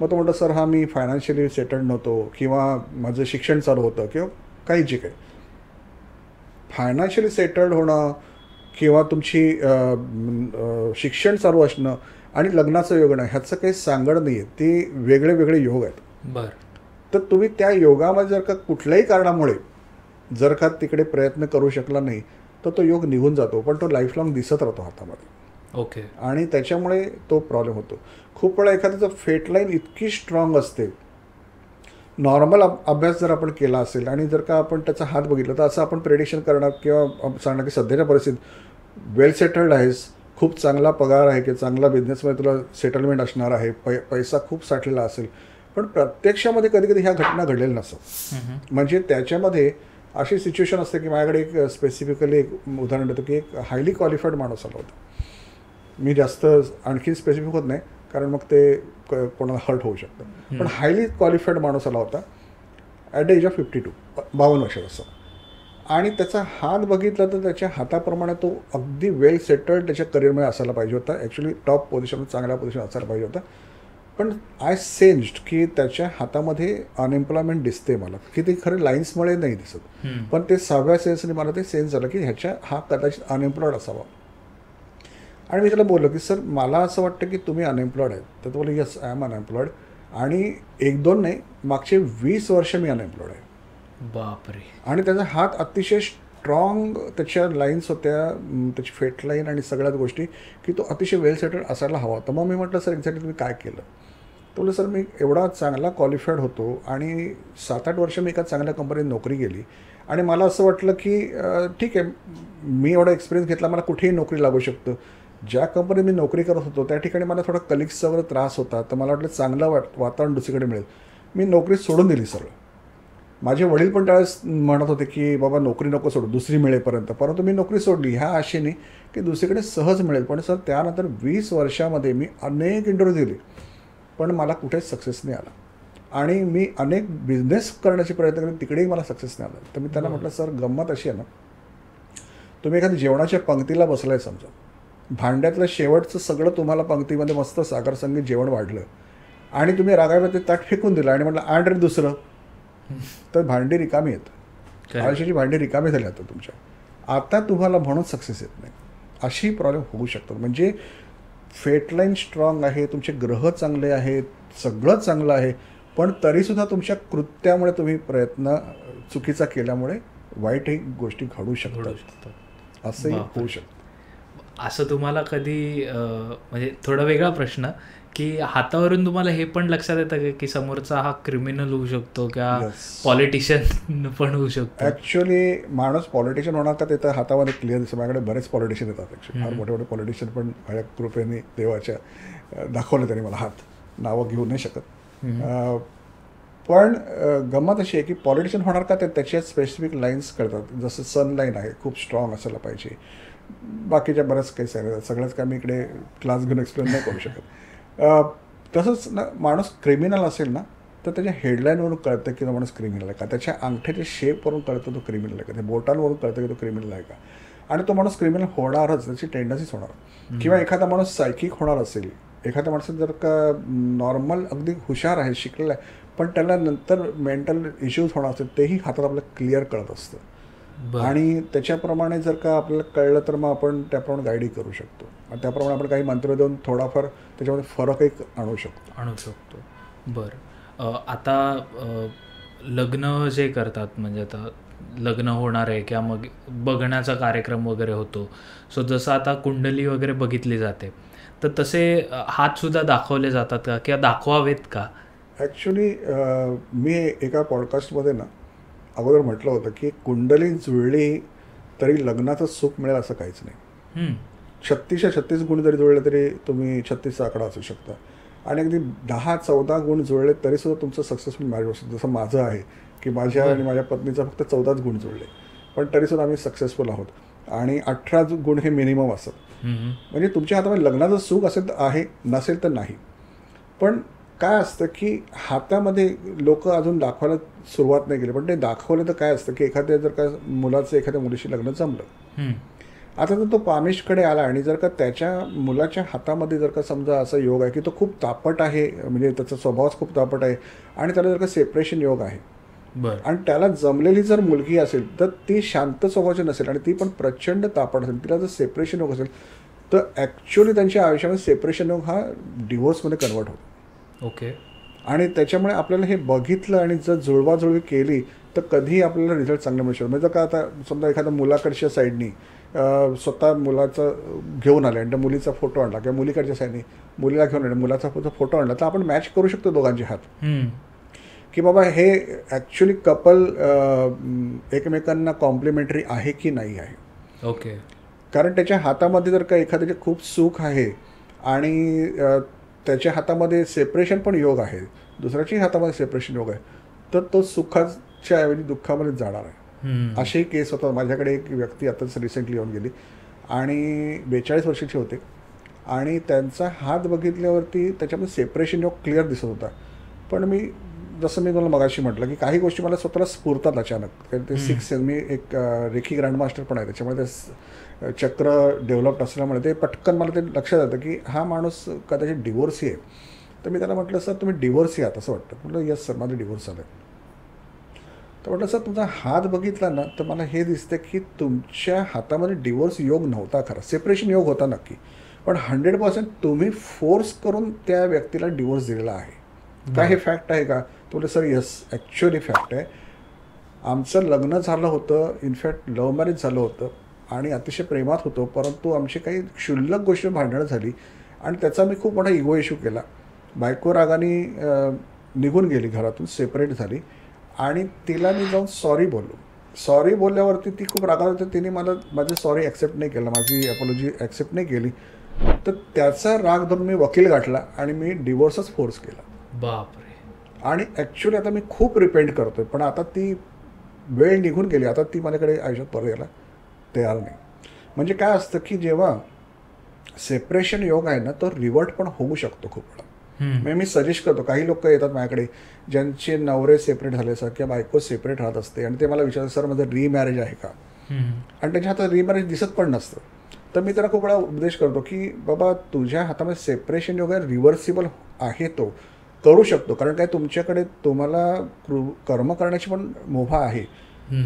मग तो म्हणतो सर हा मी फायनान्शियली सेटल्ड नव्हतो किंवा माझं शिक्षण चालू होतं किंवा काही जे काही. फायनान्शियली सेटल्ड होणं किंवा तुमची शिक्षण चालू असणं आणि लग्नाचं योग नाही ह्याचं काही सांगड नाही आहे. ते वेगळे वेगळे योग आहेत. बरं. तर तुम्ही त्या योगामध्ये जर का कुठल्याही कारणामुळे जर का तिकडे प्रयत्न करू शकला नाही तर तो योग निघून जातो, पण तो लाईफ लॉंग दिसत राहतो हातामध्ये. ओके. आणि त्याच्यामुळे तो प्रॉब्लेम होतो. खूप वेळा एखाद्याचं फेट लाईन इतकी स्ट्रॉंग असते, नॉर्मल अभ्यास जर आपण केला असेल आणि जर का आपण त्याचा हात बघितला तर असं आपण प्रेडिक्शन करणार किंवा सांगणार की सध्याच्या परिस्थितीत वेल सेटल्ड आहेस, खूप चांगला पगार आहे की चांगला बिझनेसमध्ये तुला सेटलमेंट असणार आहे, पैसा खूप साठलेला असेल. पण प्रत्यक्षामध्ये कधी कधी ह्या घटना घडलेल्या नसतात. म्हणजे त्याच्यामध्ये अशी सिच्युएशन असते की माझ्याकडे एक स्पेसिफिकली एक उदाहरण देतो की एक हायली क्वालिफाईड माणूस आला होता. मी जास्त आणखी स्पेसिफिक होत नाही कारण मग ते कोणाला हर्ट होऊ शकतं. पण हायली क्वालिफाईड माणूस आला होता ॲट द एज ऑफ 52, 52 वर्षाचा असं. आणि त्याचा हात बघितला तर त्याच्या हाताप्रमाणे तो अगदी वेल सेटल्ड त्याच्या करिअरमध्ये असायला पाहिजे होता. ॲक्च्युली टॉप पोझिशन, चांगल्या पोझिशन असायला पाहिजे होता. पण आय सेन्स्ड की त्याच्या हातामध्ये अनएम्प्लॉयमेंट दिसते मला, की ते खरं लाईन्समुळे नाही दिसत, पण ते 6व्या सेन्सने मला ते सेन्स झालं की हा कदाचित अनएम्प्लॉयड असावा. आणि मी त्याला बोललो की सर मला असं वाटतं की तुम्ही अनएम्प्लॉयड आहेत. तर तो बोललो यस आय एम अनएम्प्लॉयड, आणि 1-2 नाही, मागचे 20 वर्ष मी अनएम्प्लॉयड आहे. बापरे. आणि त्याचा हात अतिशय स्ट्रॉंग, त्याच्या लाईन्स होत्या, त्याची फेट लाईन आणि सगळ्याच गोष्टी, की तो अतिशय वेल सेटल्ड असायला हवा होता. मग मी म्हटलं सर एक्झॅक्टली तुम्ही काय केलं? तो बोललो सर मी एवढा चांगला क्वालिफाईड होतो आणि 7-8 वर्ष मी एका चांगल्या कंपनीत नोकरी केली आणि मला असं वाटलं की ठीक आहे, मी एवढा एक्सपिरियन्स घेतला, मला कुठेही नोकरी लागू शकतं. ज्या कंपनीत मी नोकरी करत होतो त्या ठिकाणी मला थोडा कलिग्सचा वगैरे त्रास होता, तर मला वाटलं चांगलं वातावरण दुसरीकडे मिळेल. मी नोकरी सोडून दिली सरळ. माझे वडील पण त्यावेळेस म्हणत होते की बाबा नोकरी नको सोडू, दुसरी मिळेपर्यंत, परंतु मी नोकरी सोडली ह्या आशेने की दुसरीकडे सहज मिळेल. पण सर त्यानंतर 20 वर्षामध्ये मी अनेक इंटरव्ह्यू दिले, पण मला कुठेच सक्सेस नाही आला. आणि मी अनेक बिझनेस करण्याचे प्रयत्न केले, तिकडेही मला सक्सेस नाही आला. तर मी त्यांना म्हटलं सर गंमत अशी आहे ना, तुम्ही एखाद्या जेवणाच्या पंक्तीला बसलाय समजा, भांड्यातलं शेवटचं सगळं तुम्हाला पंक्तीमध्ये मस्त साखर संगीत जेवण वाढलं आणि तुम्ही रागाव्या ते ताट फेकून दिलं आणि म्हटलं आण रे दुसरं, तर भांडी रिकामी येत, आयुष्याची भांडी रिकामी झाली आता तुमच्या. आता तुम्हाला म्हणून सक्सेस येत नाही. अशी प्रॉब्लेम होऊ शकतात. म्हणजे फेटलाईन स्ट्रॉंग आहे, तुमचे ग्रह चांगले आहेत, सगळं चांगलं आहे, पण तरीसुद्धा तुमच्या कृत्यामुळे तुम्ही प्रयत्न चुकीचा केल्यामुळे वाईटही गोष्टी घडू शकतात. असंही होऊ शकतं. असं तुम्हाला कधी म्हणजे थोडा वेगळा प्रश्न की हातावरून तुम्हाला हे पण लक्षात येतं की समोरचा हा क्रिमिनल होऊ शकतो किंवा पॉलिटिशियन पण होऊ शकतो? ॲक्च्युली माणूस पॉलिटिशियन होणार का ते तर हातामध्ये क्लिअर दिसतं. माझ्याकडे बरेच पॉलिटिशियन येतात ॲक्च्युली, फार मोठे मोठे पॉलिटिशियन, पण माझ्या कृपेने देवाच्या दाखवलं त्यांनी मला हात, नावं घेऊ नाही शकत. पण गंमत अशी आहे की पॉलिटिशियन होणार का ते त्याच्या स्पेसिफिक लाईन्स कळतात. जसं सन लाईन आहे, खूप स्ट्रॉंग असायला पाहिजे, बाकीच्या बऱ्याच काही सगळ्याच काय मी इकडे क्लास घेऊन एक्सप्लेन नाही करू शकत. तसंच ना, माणूस क्रिमिनल असेल ना तर त्याच्या हेडलाईनवरून कळतं की तो माणूस क्रिमिनल आहे का, त्याच्या अंगठ्याच्या शेपवरून कळतं तो क्रिमिनल आहे का, त्या बोटांवरून कळतं की तो क्रिमिनल आहे का. आणि तो माणूस क्रिमिनल होणारच, त्याची टेंडन्सीच होणार. किंवा एखादा माणूस सायकिक होणार असेल, एखाद्या माणसात जर का नॉर्मल अगदी हुशार आहे, शिकलेला आहे, पण त्याला नंतर मेंटल इश्यूज होणार असेल, तेही हातात आपल्याला क्लिअर कळत असतं. आणि त्याच्याप्रमाणे जर का आपल्याला कळलं तर मग आपण त्याप्रमाणे गाईडही करू शकतो आणि त्याप्रमाणे आपण काही मंत्र देऊन थोडाफार त्याच्यामध्ये फरकही आणू शकतो. बरं, आता लग्न जे करतात, म्हणजे आता लग्न होणार आहे किंवा मग बघण्याचा कार्यक्रम वगैरे होतो, सो जसं आता कुंडली वगैरे बघितली जाते, तर तसे हातसुद्धा दाखवले जातात का किंवा दाखवावेत का? ॲक्च्युली मी एका पॉडकास्टमध्ये ना अगोदर म्हटलं होतं की कुंडली जुळली तरी लग्नाचं सुख मिळेल असं काहीच नाही. 36 गुण जरी जुळले तरी तुम्ही 36चा आकडा असू शकता, आणि अगदी 10-14 गुण जुळले तरीसुद्धा तुमचं सक्सेसफुल मॅरेज असतं. जसं माझं आहे की माझ्या आणि माझ्या पत्नीचा फक्त 14च गुण जुळले, पण तरीसुद्धा आम्ही सक्सेसफुल आहोत. आणि 18 गुण हे मिनिमम असतात. म्हणजे तुमच्या हातामध्ये लग्नाचं सुख असेल तर आहे, नसेल तर नाही. पण काय असतं की हातामध्ये लोक अजून दाखवायला सुरुवात नाही केली, पण ते दाखवलं तर काय असतं की एखाद्या जर का मुलाचं एखाद्या मुलीशी लग्न जमलं, आता तर तो पामिशकडे आला आणि जर का त्याच्या मुलाच्या हातामध्ये जर का समजा असा योग आहे की तो खूप तापट आहे, म्हणजे त्याचा स्वभावच खूप तापट आहे, आणि त्याला जर का सेपरेशन योग आहे, आणि त्याला जमलेली जर मुलगी असेल तर ती शांत स्वभावाची नसेल आणि ती पण प्रचंड तापट असेल, तिला जर सेपरेशन योग असेल तर ॲक्च्युअली त्यांच्या आयुष्यामध्ये सेपरेशन योग हा डिव्होर्समध्ये कन्वर्ट होतो. ओके. आणि त्याच्यामुळे आपल्याला हे बघितलं आणि जर जुळवाजुळवी केली तर कधीही आपल्याला रिझल्ट चांगला मिळू शकतो. म्हणजे का आता समजा एखाद्या मुलाकडच्या साईडनी स्वतः मुलाचं घेऊन आले आणि त्या मुलीचा फोटो आणला किंवा मुलीकडच्या साईडनी मुलीला घेऊन आले मुलाचा फोटो आणला तर आपण मॅच करू शकतो दोघांचे हात की बाबा हे ॲक्च्युली कपल एकमेकांना कॉम्प्लिमेंटरी आहे की नाही आहे. ओके. कारण त्याच्या हातामध्ये जर का एखाद्याचे खूप सुख आहे आणि त्याच्या हातामध्ये सेपरेशन पण योग आहे, दुसऱ्याच्याही हातामध्ये सेपरेशन योग आहे, तर तो सुखाच्या ऐवजी दुःखामध्ये जाणार आहे. असेही केस होतात. माझ्याकडे एक व्यक्ती आताच रिसेंटली येऊन गेली आणि 42 वर्षाची होते आणि त्यांचा हात बघितल्यावरती त्याच्यामध्ये सेपरेशन योग क्लिअर दिसत होता. पण जसं मी तुम्हाला मगाशी म्हटलं की काही गोष्टी मला स्वतःला स्फुरतात अचानक. कारण ते 6 मी एक रेखी ग्रँडमास्टर पण आहे, त्याच्यामुळे ते चक्र डेव्हलप्ड असल्यामुळे ते पटकन मला ते लक्षात येतं की हा माणूस कदाचित डिवोर्सी आहे. तर मी त्याला म्हटलं सर तुम्ही डिवोर्सी आहात असं वाटतं. म्हटलं येस सर माझं डिवोर्स झालं आहे. तर म्हटलं सर तुमचा हात बघितला ना तर मला हे दिसतं की तुमच्या हातामध्ये डिवोर्स योग नव्हता खरा, सेपरेशन योग होता नक्की, पण 100% तुम्ही फोर्स करून त्या व्यक्तीला डिवोर्स दिलेला आहे. काय हे फॅक्ट आहे का? तो म्हटलं सर येस ॲक्च्युअली फॅक्ट आहे. आमचं लग्न झालं होतं, इनफॅक्ट लव्ह मॅरेज झालं होतं आणि अतिशय प्रेमात होतो, परंतु आमची काही क्षुल्लक गोष्ट भांडणं झाली आणि त्याचा मी खूप मोठा इगो इश्यू केला. बायको रागाने निघून गेली घरातून, सेपरेट झाली आणि तिला मी जाऊन सॉरी बोललो. सॉरी बोलल्यावरती ती खूप रागात होती. तिने माझी सॉरी ॲक्सेप्ट नाही केलं, माझी ॲपॉलॉजी ॲक्सेप्ट नाही केली. तर त्याचा राग धरून मी वकील गाठला आणि मी डिवोर्सच फोर्स केला. बापरे. आणि ॲक्च्युली आता मी खूप रिपेंट करतोय, पण आता ती वेळ निघून गेली. आता ती माझ्याकडे आयुष्यात परत यायला तयार नाही. म्हणजे काय असतं की जेव्हा सेपरेशन योग आहे ना तो रिवर्ट पण होऊ शकतो खूप वेळा. म्हणजे मी सजेस्ट करतो, काही लोक येतात माझ्याकडे ज्यांचे नवरे सेपरेट झाले असतात किंवा बायको सेपरेट राहत असते आणि ते मला विचारतात सर माझं रिमॅरेज आहे का, आणि त्याच्या हातात रिमॅरेज दिसत पण नसतं. तर मी त्याला खूप वेळा उपदेश करतो की बाबा तुझ्या हातामध्ये सेपरेशन योग आहे, रिव्हर्सिबल आहे, तो करू शकतो. कारण काय तुमच्याकडे तुम्हाला कर्म करण्याची पण मुभा आहे.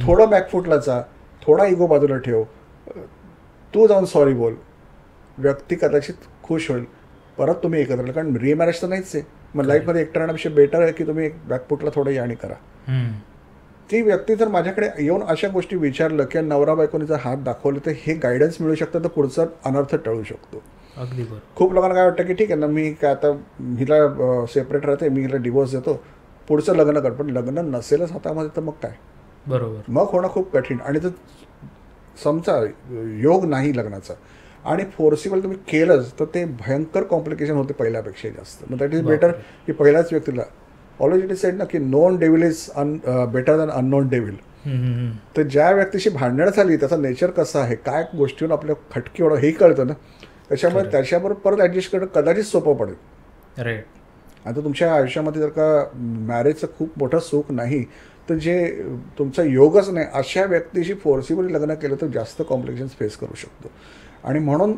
थोडं बॅकफुटला जा, थोडा इगो बाजूला ठेव, तू जाऊन सॉरी बोल, व्यक्ती कदाचित खुश होईल, परत तुम्ही एकत्र राहा. कारण रिमॅरेज तर नाहीच आहे. मग लाईफमध्ये एकटं राहण्यापेक्षा बेटर आहे की तुम्ही एक बॅकफुटला थोडं याणी करा. ती व्यक्ती जर माझ्याकडे येऊन अशा गोष्टी विचारलं किंवा नवरा बायकोने जर हात दाखवले तर हे गायडन्स मिळू शकतं, तर पुढचा अनर्थ टळू शकतो. अगदी बरोबर. खूप लोकांना काय वाटतं की ठीक आहे ना, मी काय आता हिला सेपरेट राहते, मी हिला डिवोर्स देतो, पुढचं लग्न कर. पण लग्न नसेलच हातामध्ये तर मग काय, बरोबर, मग होणं खूप कठीण. आणि जर समजा योग नाही लग्नाचा आणि फोर्सिबल तुम्ही केलंच तर ते भयंकर कॉम्प्लिकेशन होते पहिल्यापेक्षा जास्त. मग दॅट इज बेटर की पहिल्याच व्यक्तीला ऑलरेडी इट इज सेड ना की non devil is better than unknown devil. तर ज्या व्यक्तीशी भांडण झाली त्याचा नेचर कसा आहे, काय गोष्टीवर आपल्या खटकी होणं हेही कळतं ना, त्याच्यामुळे त्याच्याबरोबर परत ॲडजस्ट करणं कदाचित सोपं पडेल. राईट. आता तुमच्या आयुष्यामध्ये जर का मॅरेजचं खूप मोठं सुख नाही तर जे तुमचा योगच नाही अशा व्यक्तीशी फोर्सिबली लग्न केलं तर जास्त कॉम्प्लिकेशन्स फेस करू शकतो. आणि म्हणून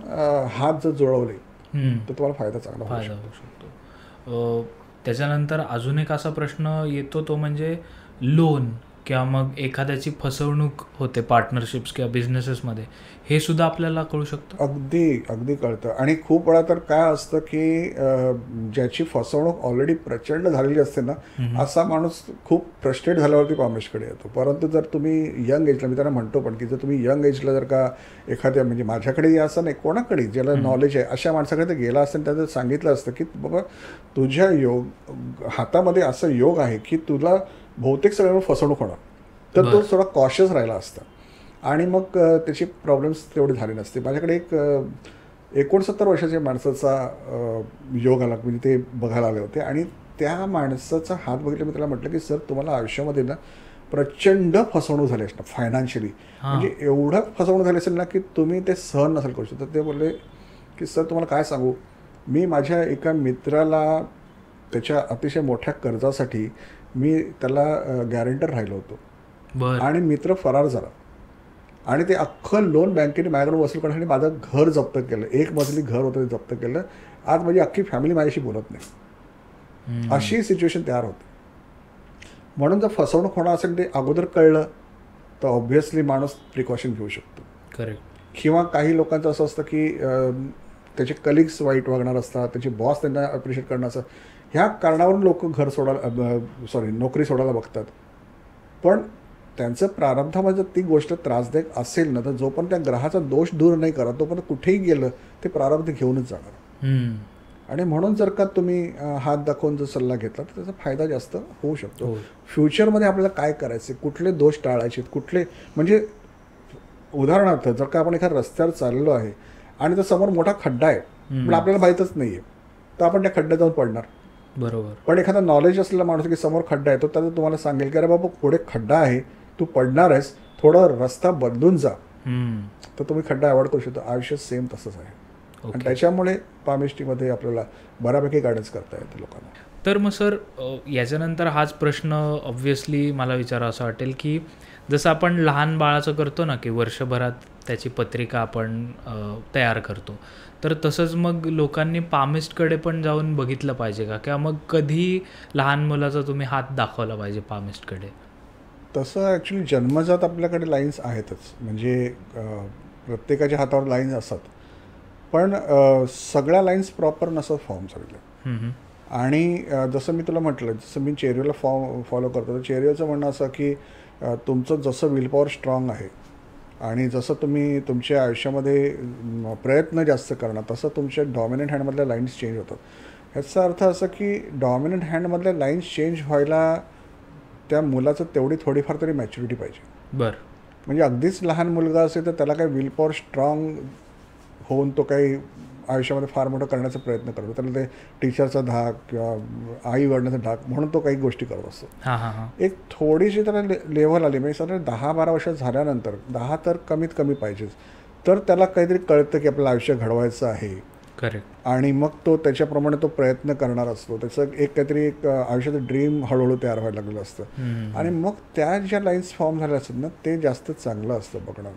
हात जर जुळवले तर तुम्हाला फायदा चांगला होऊ शकतो. त्याच्यानंतर अजून एक असा प्रश्न येतो तो म्हणजे लोन किंवा मग एखाद्याची फसवणूक होते पार्टनरशिप्स किंवा बिझनेसेसमध्ये, हे सुद्धा आपल्याला कळू शकतं. अगदी कळतं. आणि खूप वेळा तर काय असतं की ज्याची फसवणूक ऑलरेडी प्रचंड झालेली असते ना, असा माणूस खूप फ्रस्ट्रेट झाल्यावरती पामेशकडे येतो. परंतु जर तुम्ही यंग एजला, मी त्यांना म्हणतो पण की जर तुम्ही यंग एजला जर का एखाद्या म्हणजे माझ्याकडे असं नाही कोणाकडे ज्याला नॉलेज आहे अशा माणसाकडे ते गेला असतं, त्याचं सांगितलं असतं की बाबा तुझ्या हातामध्ये असं योग आहे की तुला बहुतेक सगळ्यांवर फसवणूक होणार, तर तो थोडा कॉशियस राहिला असता आणि मग त्याची प्रॉब्लेम्स तेवढे झाले नसते. माझ्याकडे एक 69 वर्षाच्या माणसाचा योग आला, म्हणजे ते बघायला आले होते आणि त्या माणसाचा हात बघितला. मी त्याला म्हटलं की सर तुम्हाला आयुष्यामध्ये ना प्रचंड फसवणूक झाली असणार फायनान्शियली, म्हणजे एवढं फसवणूक झाली असेल ना की तुम्ही ते सहन नसेल करू शकत. तर ते बोलले की सर तुम्हाला काय सांगू, मी माझ्या एका मित्राला त्याच्या अतिशय मोठ्या कर्जासाठी मी त्याला गॅरेंटर राहिलो होतो आणि मित्र फरार झाला आणि ते अख्खं लोन बँकेने माझ्याकडून वसूल करण्यासाठी माझं घर जप्त केलं. एक मजली घर होतं ते जप्त केलं. आज माझी अख्खी फॅमिली माझ्याशी बोलत नाही, अशी सिच्युएशन तयार होते. म्हणून जर फसवणूक होणार असेल ते अगोदर कळलं तर ऑब्व्हियसली माणूस प्रिकॉशन घेऊ शकतो. करेक्ट. किंवा काही लोकांचं असं असतं की त्याचे कलिग्स वाईट वागणार असतात, त्याचे बॉस त्यांना अप्रिशिएट करणार असतात, ह्या कारणावरून लोक घर सोडायला नोकरी सोडायला बघतात. पण त्यांचं प्रारब्धामध्ये ती गोष्ट त्रासदायक असेल ना, तर जोपर्यंत त्या ग्रहाचा दोष दूर नाही करा तोपर्यंत कुठेही गेलं ते प्रारब्ध घेऊनच जाणार. आणि म्हणून जर का तुम्ही हात दाखवून जर सल्ला घेतला तर त्याचा फायदा जास्त होऊ शकतो. फ्युचरमध्ये आपल्याला काय करायचे, कुठले दोष टाळायचे, कुठले, म्हणजे उदाहरणार्थ जर का आपण एखाद्या रस्त्यावर चाललो आहे आणि तर समोर मोठा खड्डा आहे पण आपल्याला माहीतच नाही आहे, तर आपण त्या खड्ड्यात जाऊन पडणार. बरोबर. पण एखादा नॉलेज असलेला माणूस की समोर खड्डा आहे, तो त्याला तुम्हाला सांगेल की अरे बाबा पुढे खड्डा आहे, तू पडणार आहेस, थोडा रस्ता बदलून जा, तर तुम्ही खड्डा अवॉइड करू शकतो. आयुष्य सेम तसंच आहे. आणि त्याच्यामुळे पामिस्ट्रीमध्ये आपल्याला बऱ्यापैकी गायडन्स करता येते लोकांना. तर मग सर याच्यानंतर हाच प्रश्न ऑब्व्हियसली मला विचारा असं वाटेल की जसं आपण लहान बाळाचं करतो ना की वर्षभरात त्याची पत्रिका आपण तयार करतो, तर तसंच मग लोकांनी पामिस्टकडे पण जाऊन बघितलं पाहिजे का, किंवा मग कधी लहान मुलाचा तुम्ही हात दाखवला पाहिजे पामिस्टकडे? तसं ॲक्च्युली जन्मजात आपल्याकडे लाईन्स आहेतच, म्हणजे प्रत्येकाच्या हातावर लाईन्स असतात, पण सगळ्या लाईन्स प्रॉपर नसतात फॉर्म झालेल्या. आणि जसं मी तुला म्हटलं, जसं मी चेरिओला फॉलो करतो, तर चेरिओचं म्हणणं असं की तुमचं जसं विल पॉवर स्ट्रॉंग आहे आणि जसं तुम्ही तुमच्या आयुष्यामध्ये प्रयत्न जास्त करणार तसं तुमच्या डॉमिनंट हँडमधल्या लाईन्स चेंज होतात. ह्याचा अर्थ असं की डॉमिनंट हँडमधल्या लाईन्स चेंज व्हायला त्या मुलाचं तेवढी थोडीफार तरी मॅच्युरिटी पाहिजे. बरं. म्हणजे अगदीच लहान मुलगा असेल तर त्याला काही विल पॉवर स्ट्रॉंग होऊन तो काही आयुष्यामध्ये फार मोठं करण्याचा प्रयत्न करतो, त्याला ते टीचरचा धाक किंवा आई वडिलांचा धाक म्हणून तो काही गोष्टी करत असतो. एक थोडीशी त्याला लेव्हल आली, म्हणजे साधारण 10-12 वर्ष झाल्यानंतर, 10 तर कमीत कमी पाहिजेच, तर त्याला काहीतरी कळतं की आपलं आयुष्य घडवायचं आहे. करेक्ट. आणि मग तो त्याच्याप्रमाणे तो प्रयत्न करणार असतो, त्याचं काहीतरी एक आयुष्याचं ड्रीम हळूहळू तयार व्हायला लागलेलं असतं. आणि मग त्या ज्या लाईन्स फॉर्म झाल्या असतात ना, ते जास्त चांगलं असतं बघणं.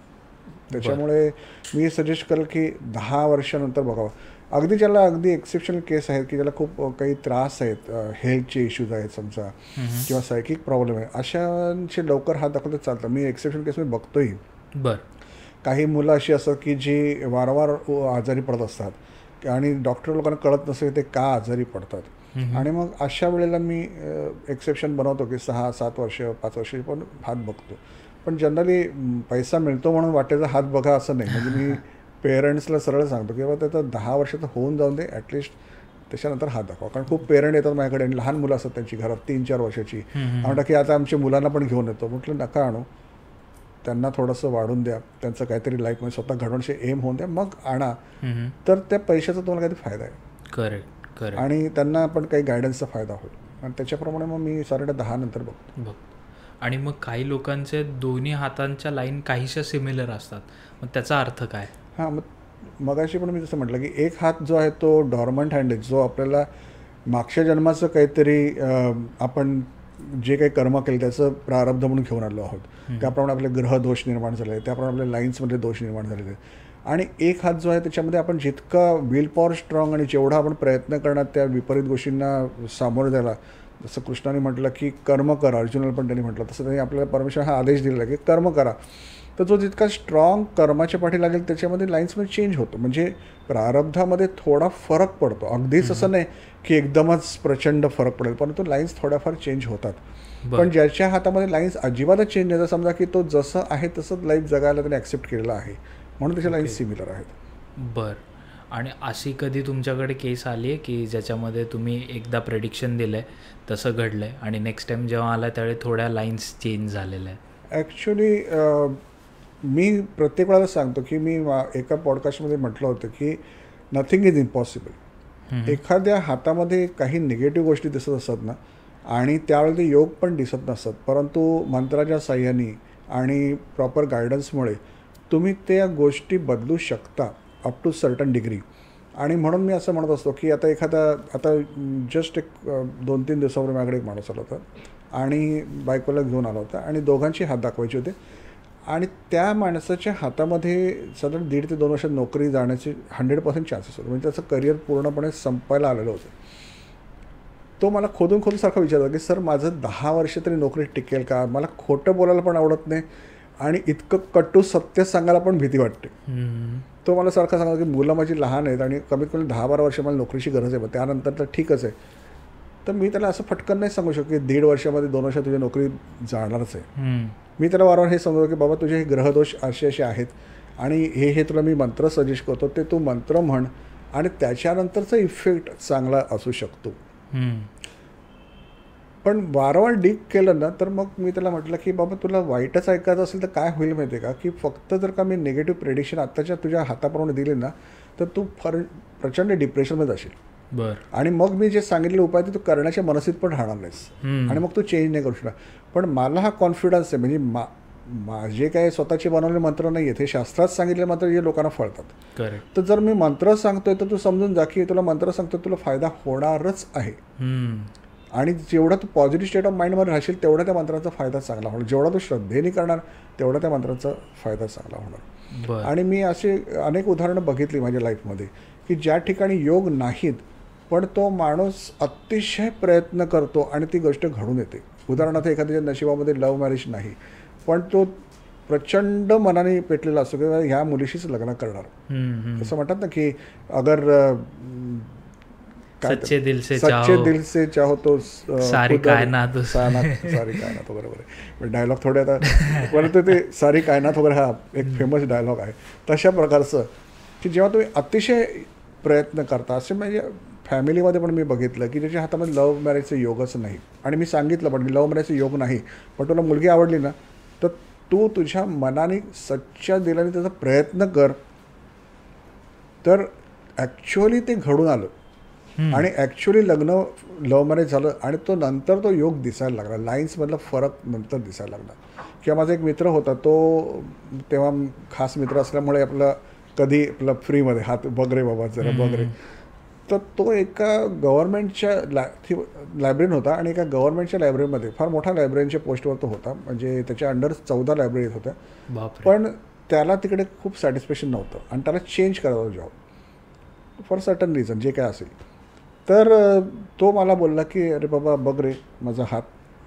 त्याच्यामुळे मी सजेस्ट करेल की 10 वर्षानंतर बघावं. अगदी ज्याला अगदी एक्सेप्शनल केस आहेत की ज्याला खूप काही त्रास आहेत, हेल्थचे इश्यूज आहेत समजा, किंवा सायकिक प्रॉब्लेम आहे, अशांचे लवकर हात दाखवता चालतं. मी एक्सेप्शनल केस मी बघतोही. बरं. काही मुलं अशी असतात की जी वारंवार आजारी पडत असतात आणि डॉक्टर लोकांना कळत नसेल ते का आजारी पडतात, आणि मग अशा वेळेला मी एक्सेप्शन बनवतो की 6-7 वर्ष 5 वर्ष पण हात बघतो. पण जनरली पैसा मिळतो म्हणून वाटेचा हात बघा असं नाही. म्हणजे मी पेरेंट्सला सरळ सांगतो की बाबा त्याचं 10 वर्षाचं होऊन जाऊन दे, ॲटलिस्ट त्याच्यानंतर हात दाखवा. कारण खूप पेरेंट येतात माझ्याकडे आणि लहान मुलं असतात त्यांची घरात 3-4 वर्षाची, म्हणतात की आता आमच्या मुलांना पण घेऊन येतो. म्हटलं नका आणू, त्यांना थोडंसं वाढून द्या, त्यांचं काहीतरी लाईफमध्ये स्वतः घडवण्याचे एम होऊन द्या, मग आणा, तर त्या पैशाचा तुम्हाला काहीतरी फायदा आहे. करेक्ट. आणि त्यांना पण काही गायडन्सचा फायदा होईल. आणि त्याच्याप्रमाणे मग मी साधारण 10 नंतर बघतो. आणि मग काही लोकांचे दोन्ही हातांच्या लाईन काहीशा सिमिलर असतात, मग त्याचा अर्थ काय? हां, मगाशी पण मी जसं म्हटलं की एक हात जो आहे तो डॉर्मंट हँड आहे, जो आपल्याला मागच्या जन्माचं काहीतरी आपण जे काही कर्म केलं त्याचं प्रारब्ध म्हणून घेऊन आलो आहोत. त्याप्रमाणे आपले ग्रह दोष निर्माण झाले आहेत, त्याप्रमाणे आपल्या लाईन्समध्ये दोष निर्माण झालेले आहेत. आणि एक हात जो आहे त्याच्यामध्ये आपण जितका विल पॉवर स्ट्रॉंग आणि जेवढा आपण प्रयत्न करणार त्या विपरीत गोष्टींना सामोरं द्यायला, जसं कृष्णाने म्हटलं की कर्म करा, अर्जुनाला पण त्यांनी म्हटलं तसं त्यांनी आपल्याला परमेश्वर हा आदेश दिलेला की कर्म करा. तर जो जितका स्ट्रॉंग कर्माच्या पाठी लागेल त्याच्यामध्ये लाईन्समध्ये चेंज होतो, म्हणजे प्रारब्धामध्ये थोडा फरक पडतो. अगदीच असं नाही की एकदमच प्रचंड फरक पडेल, परंतु लाईन्स थोड्याफार चेंज होतात. पण ज्याच्या हातामध्ये लाईन्स अजिबातच चेंज नाही, समजा की तो जसं आहे तसंच लाईफ जगायला त्याने ॲक्सेप्ट केलेलं आहे, म्हणून त्याच्या लाईन्स सिमिलर आहेत. बरं. आणि अशी कधी तुमच्याकडे केस आली आहे की ज्याच्यामध्ये तुम्ही एकदा प्रेडिक्शन दिलं आहे तसं घडलं आहे आणि नेक्स्ट टाईम जेव्हा आला त्यावेळी थोड्या लाईन्स चेंज झालेल्या आहेत? ॲक्च्युली मी प्रत्येक वेळेला सांगतो की मी एका पॉडकास्टमध्ये म्हटलं होतं की नथिंग इज इम्पॉसिबल. एखाद्या हातामध्ये काही निगेटिव्ह गोष्टी दिसत असतात ना, आणि त्यावेळेला ते योग पण दिसत नसतात, परंतु मंत्राच्या साह्याने आणि प्रॉपर गायडन्समुळे तुम्ही त्या गोष्टी बदलू शकता अप टू सर्टन डिग्री. आणि म्हणून मी असं म्हणत असतो की आता जस्ट एक 2-3 दिवसावर माझ्याकडे एक माणूस आला होता आणि बायकोला घेऊन आला होता आणि दोघांची हात दाखवायचे होते, आणि त्या माणसाच्या हातामध्ये साधारण 1.5 ते 2 वर्षात नोकरी जाण्याचे 100% चान्सेस होते, म्हणजे त्याचं करिअर पूर्णपणे संपायला आलेलं होतं. तो मला खोदून सारखा विचारला की सर माझं 10 वर्ष तरी नोकरी टिकेल का, मला खोटं बोलायला पण आवडत नाही आणि इतकं कटू सत्य सांगायला पण भीती वाटते. तो मला सारखा सांगा की मुलं माझी लहान आहेत आणि कमीत कमी 10-12 वर्ष मला नोकरीची गरज आहे, त्यानंतर तर ठीकच आहे, तर मी त्याला असं फटकन नाही सांगू शकतो की 1.5 वर्षामध्ये 2 वर्षात तुझी नोकरी जाणारच आहे. हम्म. मी त्याला वारंवार हे समजवतो की बाबा तुझे हे ग्रहदोष असे आहेत आणि हे तुला मी मंत्र सजेस्ट करतो, ते तू मंत्र म्हण आणि त्याच्यानंतरचा इफेक्ट चांगला असू शकतो. पण वारंवार डीप केलं ना तर मग मी त्याला म्हटलं की बाबा तुला वाईटच ऐकायचं असेल तर काय होईल माहिती आहे का, की फक्त जर का मी निगेटिव्ह प्रेडिक्शन आत्ताच्या तुझ्या हाताप्रमाणे दिली ना तर तू प्रचंड डिप्रेशनमध्ये जाशील. बरं. आणि मग मी जे सांगितलेले उपाय ते तू करण्याच्या मनस्थित पण राहणार नाहीस आणि मग तू चेंज नाही करू शकणार. पण मला हा कॉन्फिडन्स आहे, म्हणजे माझे काय स्वतःचे बनवलेले मंत्र नाही आहेत, हे शास्त्रात सांगितलेले मंत्र जे लोकांना फळतात. करेक्ट. तर जर मी मंत्र सांगतोय तर तू समजून जा की तुला मंत्र सांगतोय तुला फायदा होणारच आहे. आणि जेवढा तू पॉझिटिव्ह स्टेट ऑफ माइंडमध्ये राहशील तेवढा त्या मंत्राचा फायदा चांगला होणार. जेवढा तू श्रद्धेने करणार तेवढा त्या मंत्राचा फायदा चांगला होणार. आणि मी असे अनेक उदाहरणं बघितली माझ्या लाईफमध्ये की ज्या ठिकाणी योग नाहीत पण तो माणूस अतिशय प्रयत्न करतो आणि ती गोष्ट घडून येते. उदाहरणार्थ एखाद्याच्या नशिबामध्ये लव्ह मॅरेज नाही पण तो प्रचंड मनाने पेटलेला असतो किंवा ह्या मुलीशीच लग्न करणार. असं म्हणतात ना की अगर सच्चे दिल से चाहो तो सारी कायनात बरोबर आहे. डायलॉग थोडे आता परंतु ते सारी कायनात वगैरे हा एक फेमस डायलॉग आहे. तशा प्रकारचं की जेव्हा तुम्ही अतिशय प्रयत्न करता, असे म्हणजे फॅमिलीमध्ये पण मी बघितलं की ज्याच्या हातामध्ये लव्ह मॅरेजचं योगच नाही आणि मी सांगितलं पण लव्ह मॅरेजचं योग नाही पण तुला मुलगी आवडली ना तर तू तुझ्या मनाने सच्च्या दिलाने त्याचा प्रयत्न कर, तर ॲक्च्युअली ते घडून आलं आणि ॲक्च्युअली लग्न लव्ह मॅरेज झालं आणि तो नंतर तो योग दिसायला लागला. लाईन्समधला फरक नंतर दिसायला लागला. किंवा माझा एक मित्र होता, तो तेव्हा खास मित्र असल्यामुळे आपलं कधी आपलं फ्रीमध्ये हात बघ रे बाबा जरा बघ रे, तर तो एका गव्हर्नमेंटच्या लायब्ररीन होता आणि एका गव्हर्नमेंटच्या लायब्ररीमध्ये फार मोठ्या लायब्ररीच्या पोस्टवर तो होता, म्हणजे त्याच्या अंडर 14 लायब्ररीज होत्या. पण त्याला तिकडे खूप सॅटिस्फॅक्शन नव्हतं आणि त्याला चेंज करायचा होता जॉब फॉर सर्टन रिझन जे काय असेल. तर तो मला बोलला की अरे बाबा बघ रे माझा हात,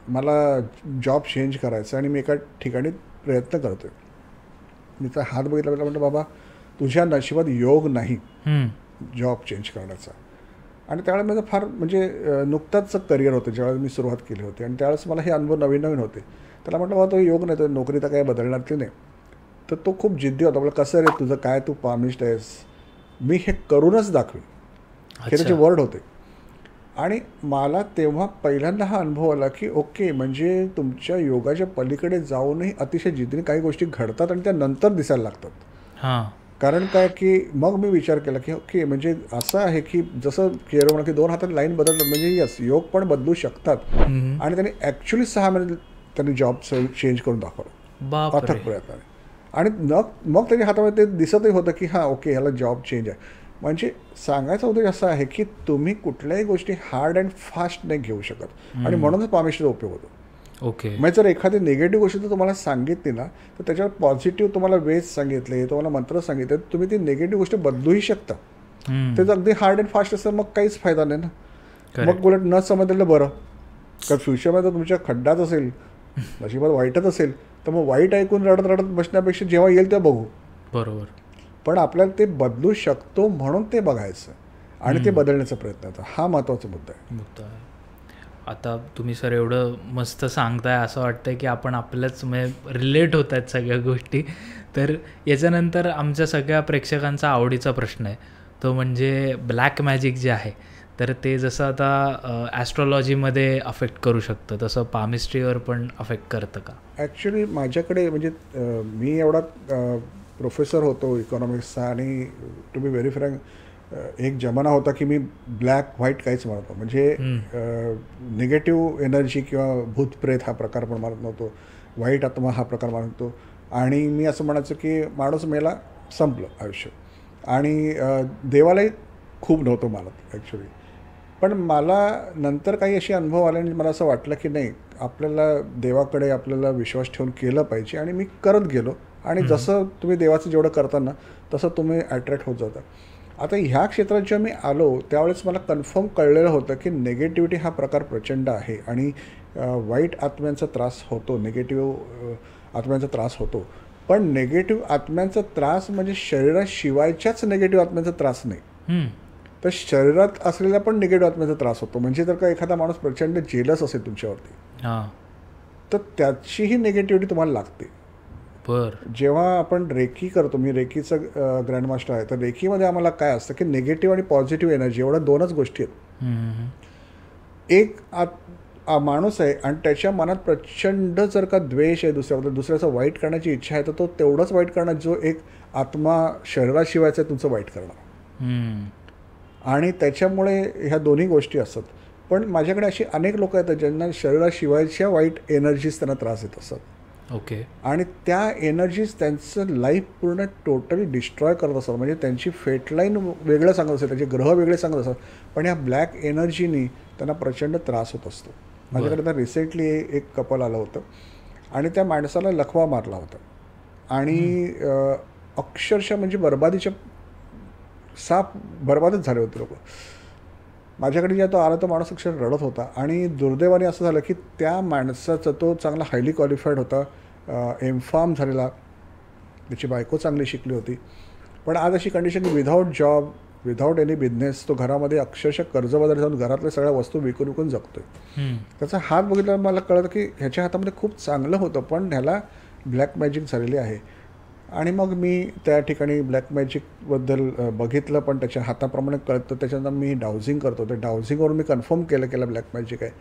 मला जॉब चेंज करायचा आणि मी एका ठिकाणी प्रयत्न करतो आहे. मी तर हात बघितला म्हटलं बाबा तुझ्या नशिबात योग नाही जॉब चेंज करण्याचा. आणि त्यावेळेस माझं फार म्हणजे नुकताच करिअर होतं ज्यावेळेस मी सुरुवात केली होती आणि त्यावेळेस मला हे अनुभव नवीन नवीन होते. त्याला म्हटलं बाबा तो योग नाही, तर नोकरी तर काय बदलणार की नाही. तर तो खूप जिद्दी होता. म्हटलं कसं रे तुझं काय, तू पामिस्ट आहेस, मी हे करूनच दाखवेन, हे त्याचे वर्ड होते. आणि मला तेव्हा पहिल्यांदा हा अनुभव आला की ओके म्हणजे तुमच्या योगाच्या पलीकडे जाऊनही अतिशय जिद्दीने काही गोष्टी घडतात आणि त्या नंतर दिसायला लागतात. कारण काय की मग मी विचार केला की ओके म्हणजे असं आहे की जसं केरळ म्हणा की 2 हातात लाईन बदलतात म्हणजे यस योग पण बदलू शकतात. आणि त्यांनी ॲक्च्युली 6 महिने त्यांनी जॉब चेंज करून दाखवला अथक प्रयत्नाने. आणि मग त्याच्या हातामध्ये ते दिसतही होतं की हां ओके ह्याला जॉब चेंज आहे. म्हणजे सांगायचा उद्देश असा आहे की तुम्ही कुठल्याही गोष्टी हार्ड अँड फास्ट नाही घेऊ शकत आणि म्हणूनच पामिस्टरचा उपयोग होतो. ओके. म्हणजे जर एखादी निगेटिव्ह गोष्ट जर तुम्हाला सांगितली ना तर त्याच्यावर पॉझिटिव्ह तुम्हाला वेज सांगितले, तुम्हाला मंत्र सांगितले, तुम्ही ती निगेटिव्ह गोष्ट बदलूही शकता. ते जर अगदी हार्ड अँड फास्ट असेल मग काहीच फायदा नाही ना. मग उलट न समजलेलं बरं. कारण फ्युचरमध्ये तुमच्या खड्डाच असेल, नशिबात वाईटच असेल तर मग वाईट ऐकून रडत रडत बसण्यापेक्षा जेव्हा येईल तेव्हा बघू. बरोबर. पण आपल्याला ते बदलू शकतो म्हणून ते बघायचं आणि ते बदलण्याचा प्रयत्न होता. हा महत्त्वाचा मुद्दा आहे. आता तुम्ही सर एवढं मस्त सांगताय असं वाटतंय की आपण आपल्याच म्हणजे रिलेट होत आहेत सगळ्या गोष्टी. तर याच्यानंतर आमच्या सगळ्या प्रेक्षकांचा आवडीचा प्रश्न आहे तो म्हणजे ब्लॅक मॅजिक जे आहे तर ते जसं आता ॲस्ट्रॉलॉजीमध्ये अफेक्ट करू शकतं तसं पामिस्ट्रीवर पण अफेक्ट करतं का? ॲक्च्युली माझ्याकडे म्हणजे मी एवढा प्रोफेसर होतो इकॉनॉमिक्सचा आणि टू बी व्हेरी फ्रँक एक जमाना होता की मी ब्लॅक व्हाईट काहीच म्हणत नव्हतो. म्हणजे निगेटिव्ह एनर्जी किंवा भूतप्रेत हा प्रकार पण मानत नव्हतो, वाईट आत्मा हा प्रकार मानत नव्हतो. आणि मी असं म्हणायचं की माणूस मेला संपलं आयुष्य. आणि देवालाही खूप नव्हतं मानत ॲक्च्युली. पण मला नंतर काही असे अनुभव आले आणि मला असं वाटलं की नाही आपल्याला देवाकडे आपल्याला विश्वास ठेवून केलं पाहिजे. आणि मी करत गेलो आणि जसं तुम्ही देवाचं जेवढं करताना तसं तुम्ही अट्रॅक्ट होत जाता. आता ह्या क्षेत्रात जेव्हा मी आलो त्यावेळेस मला कन्फर्म कळलेलं होतं की निगेटिव्हिटी हा प्रकार प्रचंड आहे आणि वाईट आत्म्यांचा त्रास होतो, निगेटिव्ह आत्म्यांचा त्रास होतो. पण निगेटिव्ह आत्म्यांचा त्रास म्हणजे शरीराशिवायच्याच निगेटिव्ह आत्म्यांचा त्रास नाही. तर शरीरात असलेल्या पण निगेटिव्ह आत्म्याचा त्रास होतो. म्हणजे जर का एखादा माणूस प्रचंड जेलस असेल तुमच्यावरती, हां. तर त्याचीही निगेटिव्हिटी तुम्हाला लागते. जेव्हा आपण रेकी करतो, मी रेकीचं ग्रँडमास्टर आहे, तर रेकीमध्ये आम्हाला काय असतं की निगेटिव्ह आणि पॉझिटिव्ह एनर्जी एवढ्या 2च गोष्टी आहेत. एक माणूस आहे आणि त्याच्या मनात प्रचंड जर का द्वेष आहे दुसऱ्याबद्दल, दुसऱ्याचं वाईट करण्याची इच्छा आहे, तर तो तेवढंच वाईट करणार जो एक आत्मा शरीराशिवायचं आहे तुमचं वाईट करणार. आणि त्याच्यामुळे ह्या दोन्ही गोष्टी असतात. पण माझ्याकडे अशी अनेक लोक आहेत ज्यांना शरीराशिवायच्या वाईट एनर्जीज त्यांना त्रास देत असतात. ओके. आणि त्या एनर्जीज त्यांचं लाईफ पूर्ण टोटली डिस्ट्रॉय करत असतात. म्हणजे त्यांची फेटलाईन वेगळं सांगत असते, त्यांचे ग्रह वेगळे सांगत असतात, पण ह्या ब्लॅक एनर्जीनी त्यांना प्रचंड त्रास होत असतो. माझ्याकडे तर रिसेंटली एक कपल आलं होतं आणि त्या माणसाला लखवा मारला होता आणि अक्षरशः म्हणजे बरबादीच्या बरबादच झाले होते लोक. माझ्याकडे जेव्हा तो आला तो माणूस अक्षर रडत होता आणि दुर्दैवाने असं झालं की त्या माणसाचा तो चांगला हायली क्वालिफाईड होता, एमफार्म झालेला, त्याची बायको चांगली शिकली होती, पण आज अशी कंडिशन की without job, without any business, तो घरामध्ये अक्षरशः कर्जबाजारी जाऊन घरातल्या सगळ्या वस्तू विकून विकून जगतोय. त्याचा हात बघितल्यावर मला कळलं की ह्याच्या हातामध्ये खूप चांगलं होतं, पण ह्याला ब्लॅक मॅजिक झालेली आहे. आणि मग मी त्या ठिकाणी ब्लॅक मॅजिकबद्दल बघितलं, पण त्याच्या हाताप्रमाणे कळतं. त्याच्यानंतर मी डाउझिंग करतो, त्या डाउझिंगवरून मी कन्फर्म केलं ब्लॅक मॅजिक आहे.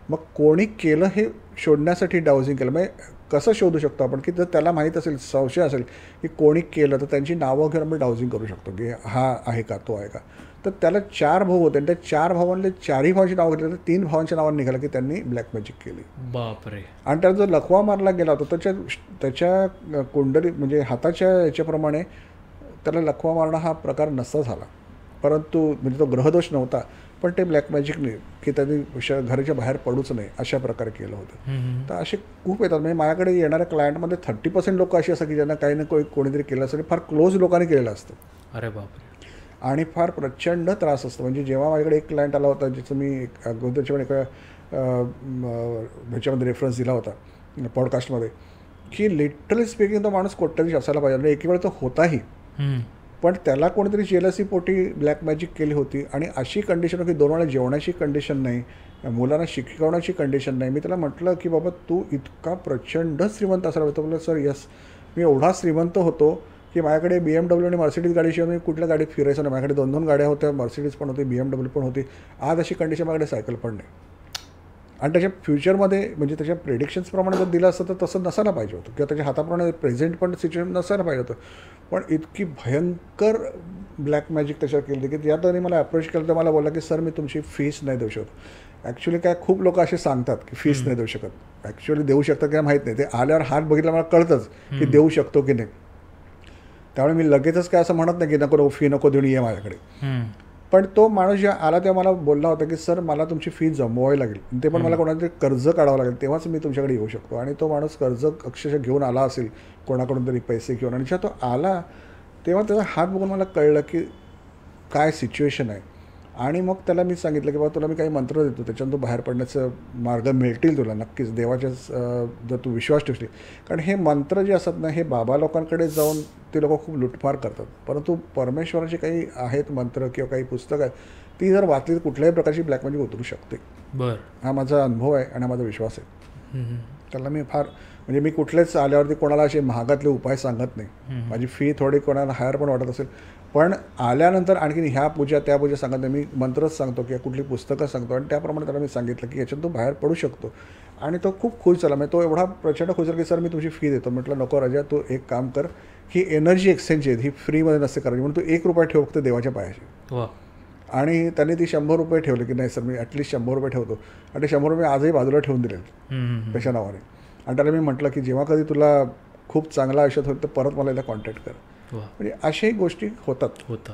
मग कोणी केलं हे शोधण्यासाठी डाउझिंग केलं. म्हणजे कसं शोधू शकतो आपण की जर त्याला माहीत असेल, संशय असेल की कोणी केलं, तर त्यांची नावं घेऊन आपण डाउझिंग करू शकतो की हा आहे का, तो आहे का. तर त्याला 4 भाऊ होते आणि त्या 4 भावांना 4ही भावांची नावं घेतली, तर 3 भावांच्या नावानं निघालं की त्यांनी ब्लॅक मॅजिक केली. बापरे. आणि त्याला जो लखवा मारला गेला होता त्याच्या कुंडली म्हणजे हाताच्या याच्याप्रमाणे त्याला लखवा मारणं हा प्रकार नसता झाला, परंतु म्हणजे तो ग्रहदोष नव्हता, पण ते ब्लॅक मॅजिकने की त्यांनी घराच्या बाहेर पडूच नाही अशा प्रकारे केलं होतं. तर असे खूप येतात. म्हणजे माझ्याकडे येणाऱ्या क्लायंटमध्ये 30% लोक अशी असतात की ज्यांना काही ना कोणीतरी केलं असतं, फार क्लोज लोकांनी केलेलं असतं. अरे बापरे. आणि फार प्रचंड त्रास असतो. म्हणजे जेव्हा माझ्याकडे एक क्लायंट आला होता ज्याचं मी अगोदरच्या पण एका ह्याच्यामध्ये रेफरन्स दिला होता पॉडकास्टमध्ये, की लिटरली स्पीकिंग तो माणूस कोट्याधीश असायला पाहिजे. म्हणजे एक वेळ तो होताही, पण त्याला कोणीतरी जेलसी पोटी ब्लॅक मॅजिक केली होती. आणि अशी कंडिशन होती, 2 वेळा जेवणाची कंडिशन नाही, मुलांना शिकवण्याची कंडिशन नाही. मी त्याला म्हटलं की बाबा तू इतका प्रचंड श्रीमंत असायला होता. बोललं सर यस, मी एवढा श्रीमंत होतो की माझ्याकडे BMW आणि मर्सिडीज गाडीशिवाय मी कुठल्या गाडीत फिरायचं नाही. माझ्याकडे 2-2 गाड्या होत्या, मर्सिडीज पण होती, BMW पण होती. आज अशी कंडिशन माझ्याकडे सायकल पण नाही. आणि त्याच्या फ्युचरमध्ये म्हणजे त्याच्या प्रेडिक्शन्सप्रमाणे जर दिलं असतं तर तसं नसायला पाहिजे होतं, किंवा त्याच्या हाताप्रमाणे प्रेझेंट पण सिच्युएशन नसायला पाहिजे होतं. पण इतकी भयंकर ब्लॅक मॅजिक त्याच्यावर केली की त्या तरी मला अप्रोच केलं, तर मला बोलला की सर मी तुमची फीस नाही देऊ शकत. ॲक्च्युली काय खूप लोक असे सांगतात की फीस नाही देऊ शकत, ॲक्च्युली देऊ शकतात किंवा माहीत नाही. ते आल्यावर हात बघितला मला कळतंच की देऊ शकतो की नाही. त्यामुळे मी लगेचच काय असं म्हणत नाही की नको फी नको देऊन ये माझ्याकडे. पण तो माणूस जेव्हा आला तेव्हा मला बोलला होता की सर मला तुमची फी जमवावी लागेल, ते पण मला कोणातरी कर्ज काढावं लागेल, तेव्हाच मी तुमच्याकडे येऊ शकतो. आणि तो माणूस कर्ज अक्षरशः घेऊन आला असेल कोणाकडून तरी पैसे घेऊन. आणि जेव्हा तो आला तेव्हा त्याचा हात बघून मला कळलं की काय सिच्युएशन आहे. आणि मग त्याला मी सांगितलं की बाबा तुला मी काही मंत्र देतो, त्याच्यानं तू बाहेर पडण्याचं मार्ग मिळतील तुला नक्कीच, देवाच्या जर तू विश्वास ठेवशील. कारण हे मंत्र जे असतात ना, हे बाबा लोकांकडे जाऊन ते लोक खूप लुटमार करतात, परंतु परमेश्वराचे काही आहेत मंत्र किंवा काही पुस्तकं आहेत, ती जर वाचली तर कुठल्याही प्रकारची ब्लॅक मॅजिक उतरू शकते. हा माझा अनुभव आहे आणि हा माझा विश्वास आहे. त्याला मी फार म्हणजे मी कुठलेच आल्यावरती कोणाला असे महागातले उपाय सांगत नाही. माझी फी थोडी कोणाला हायर पण वाटत असेल, पण आल्यानंतर आणखीन ह्या पूजा त्या पूजा सांगत नाही. मी मंत्रच सांगतो किंवा कुठली पुस्तकं सांगतो आणि त्याप्रमाणे त्याला मी सांगितलं की याच्यात तो बाहेर पडू शकतो. आणि तो खूप खुश झाला. म्हणजे तो एवढा प्रचंड खुश झाला की सर मी तुमची फी देतो. म्हटलं नको राजा, तू एक काम कर, ही एनर्जी एक्सचेंज आहे, ही फ्रीमध्ये नसते करायची, म्हणून तू ₹1 ठेव फक्त देवाच्या पायाशी. आणि त्यांनी ती ₹100 ठेवले की नाही सर मी ॲटलिस्ट ₹100 ठेवतो. आणि ते ₹100 आजही बाजूला ठेवून दिले त्याच्या नावाने. आणि त्याला मी म्हटलं की जेव्हा कधी तुला खूप चांगला आयुष्यात होईल तर परत मला याला कॉन्टॅक्ट कर. म्हणजे अशाही गोष्टी होतात.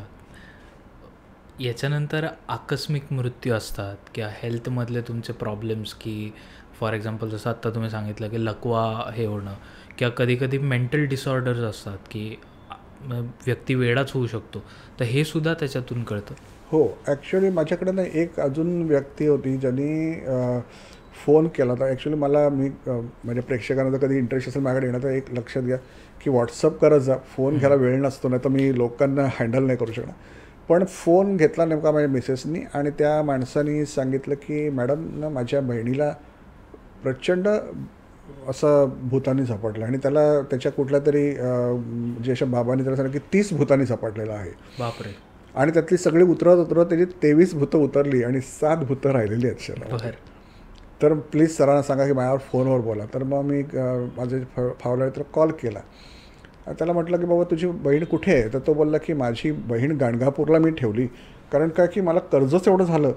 याच्यानंतर आकस्मिक मृत्यू असतात किंवा हेल्थमधले तुमचे प्रॉब्लेम्स, की फॉर एक्झाम्पल जसं आत्ता तुम्ही सांगितलं की लकवा हे होणं, किंवा कधी कधी मेंटल डिसऑर्डर्स असतात की व्यक्ती वेडाच होऊ शकतो, तर हे सुद्धा त्याच्यातून कळतं. हो, ॲक्च्युली माझ्याकडे ना एक अजून व्यक्ती होती ज्यांनी फोन केला होता. ॲक्च्युली मला मी म्हणजे प्रेक्षकांना जर कधी इंटरेस्ट असेल माझ्याकडे येणं तर एक लक्षात घ्या की व्हॉट्सअप करत जा, फोन घ्यायला वेळ नसतो, नाही तर मी लोकांना हँडल नाही करू शकणार. पण फोन घेतला नेमका माझ्या मिसेसनी आणि त्या माणसाने सांगितलं की मॅडम ना माझ्या बहिणीला प्रचंड असं भूतानी झपाटलं आणि त्याला त्याच्या कुठल्या तरी जे अशा बाबांनी त्याला सांगितलं की 30 भूतानी झपाटलेलं आहे. बापरे. आणि त्यातली सगळी उतरत त्याची 23 भूतं उतरली आणि 7 भूतं राहिलेली आहेत शहरात. तर प्लीज सरांना सांगा की माझ्यावर फोनवर बोला. तर मग मी माझे फावला तर कॉल केला. त्याला म्हटलं की बाबा तुझी बहीण कुठे आहे. तर तो बोलला की माझी बहीण गाणगापूरला मी ठेवली, कारण काय की मला कर्जच एवढं झालं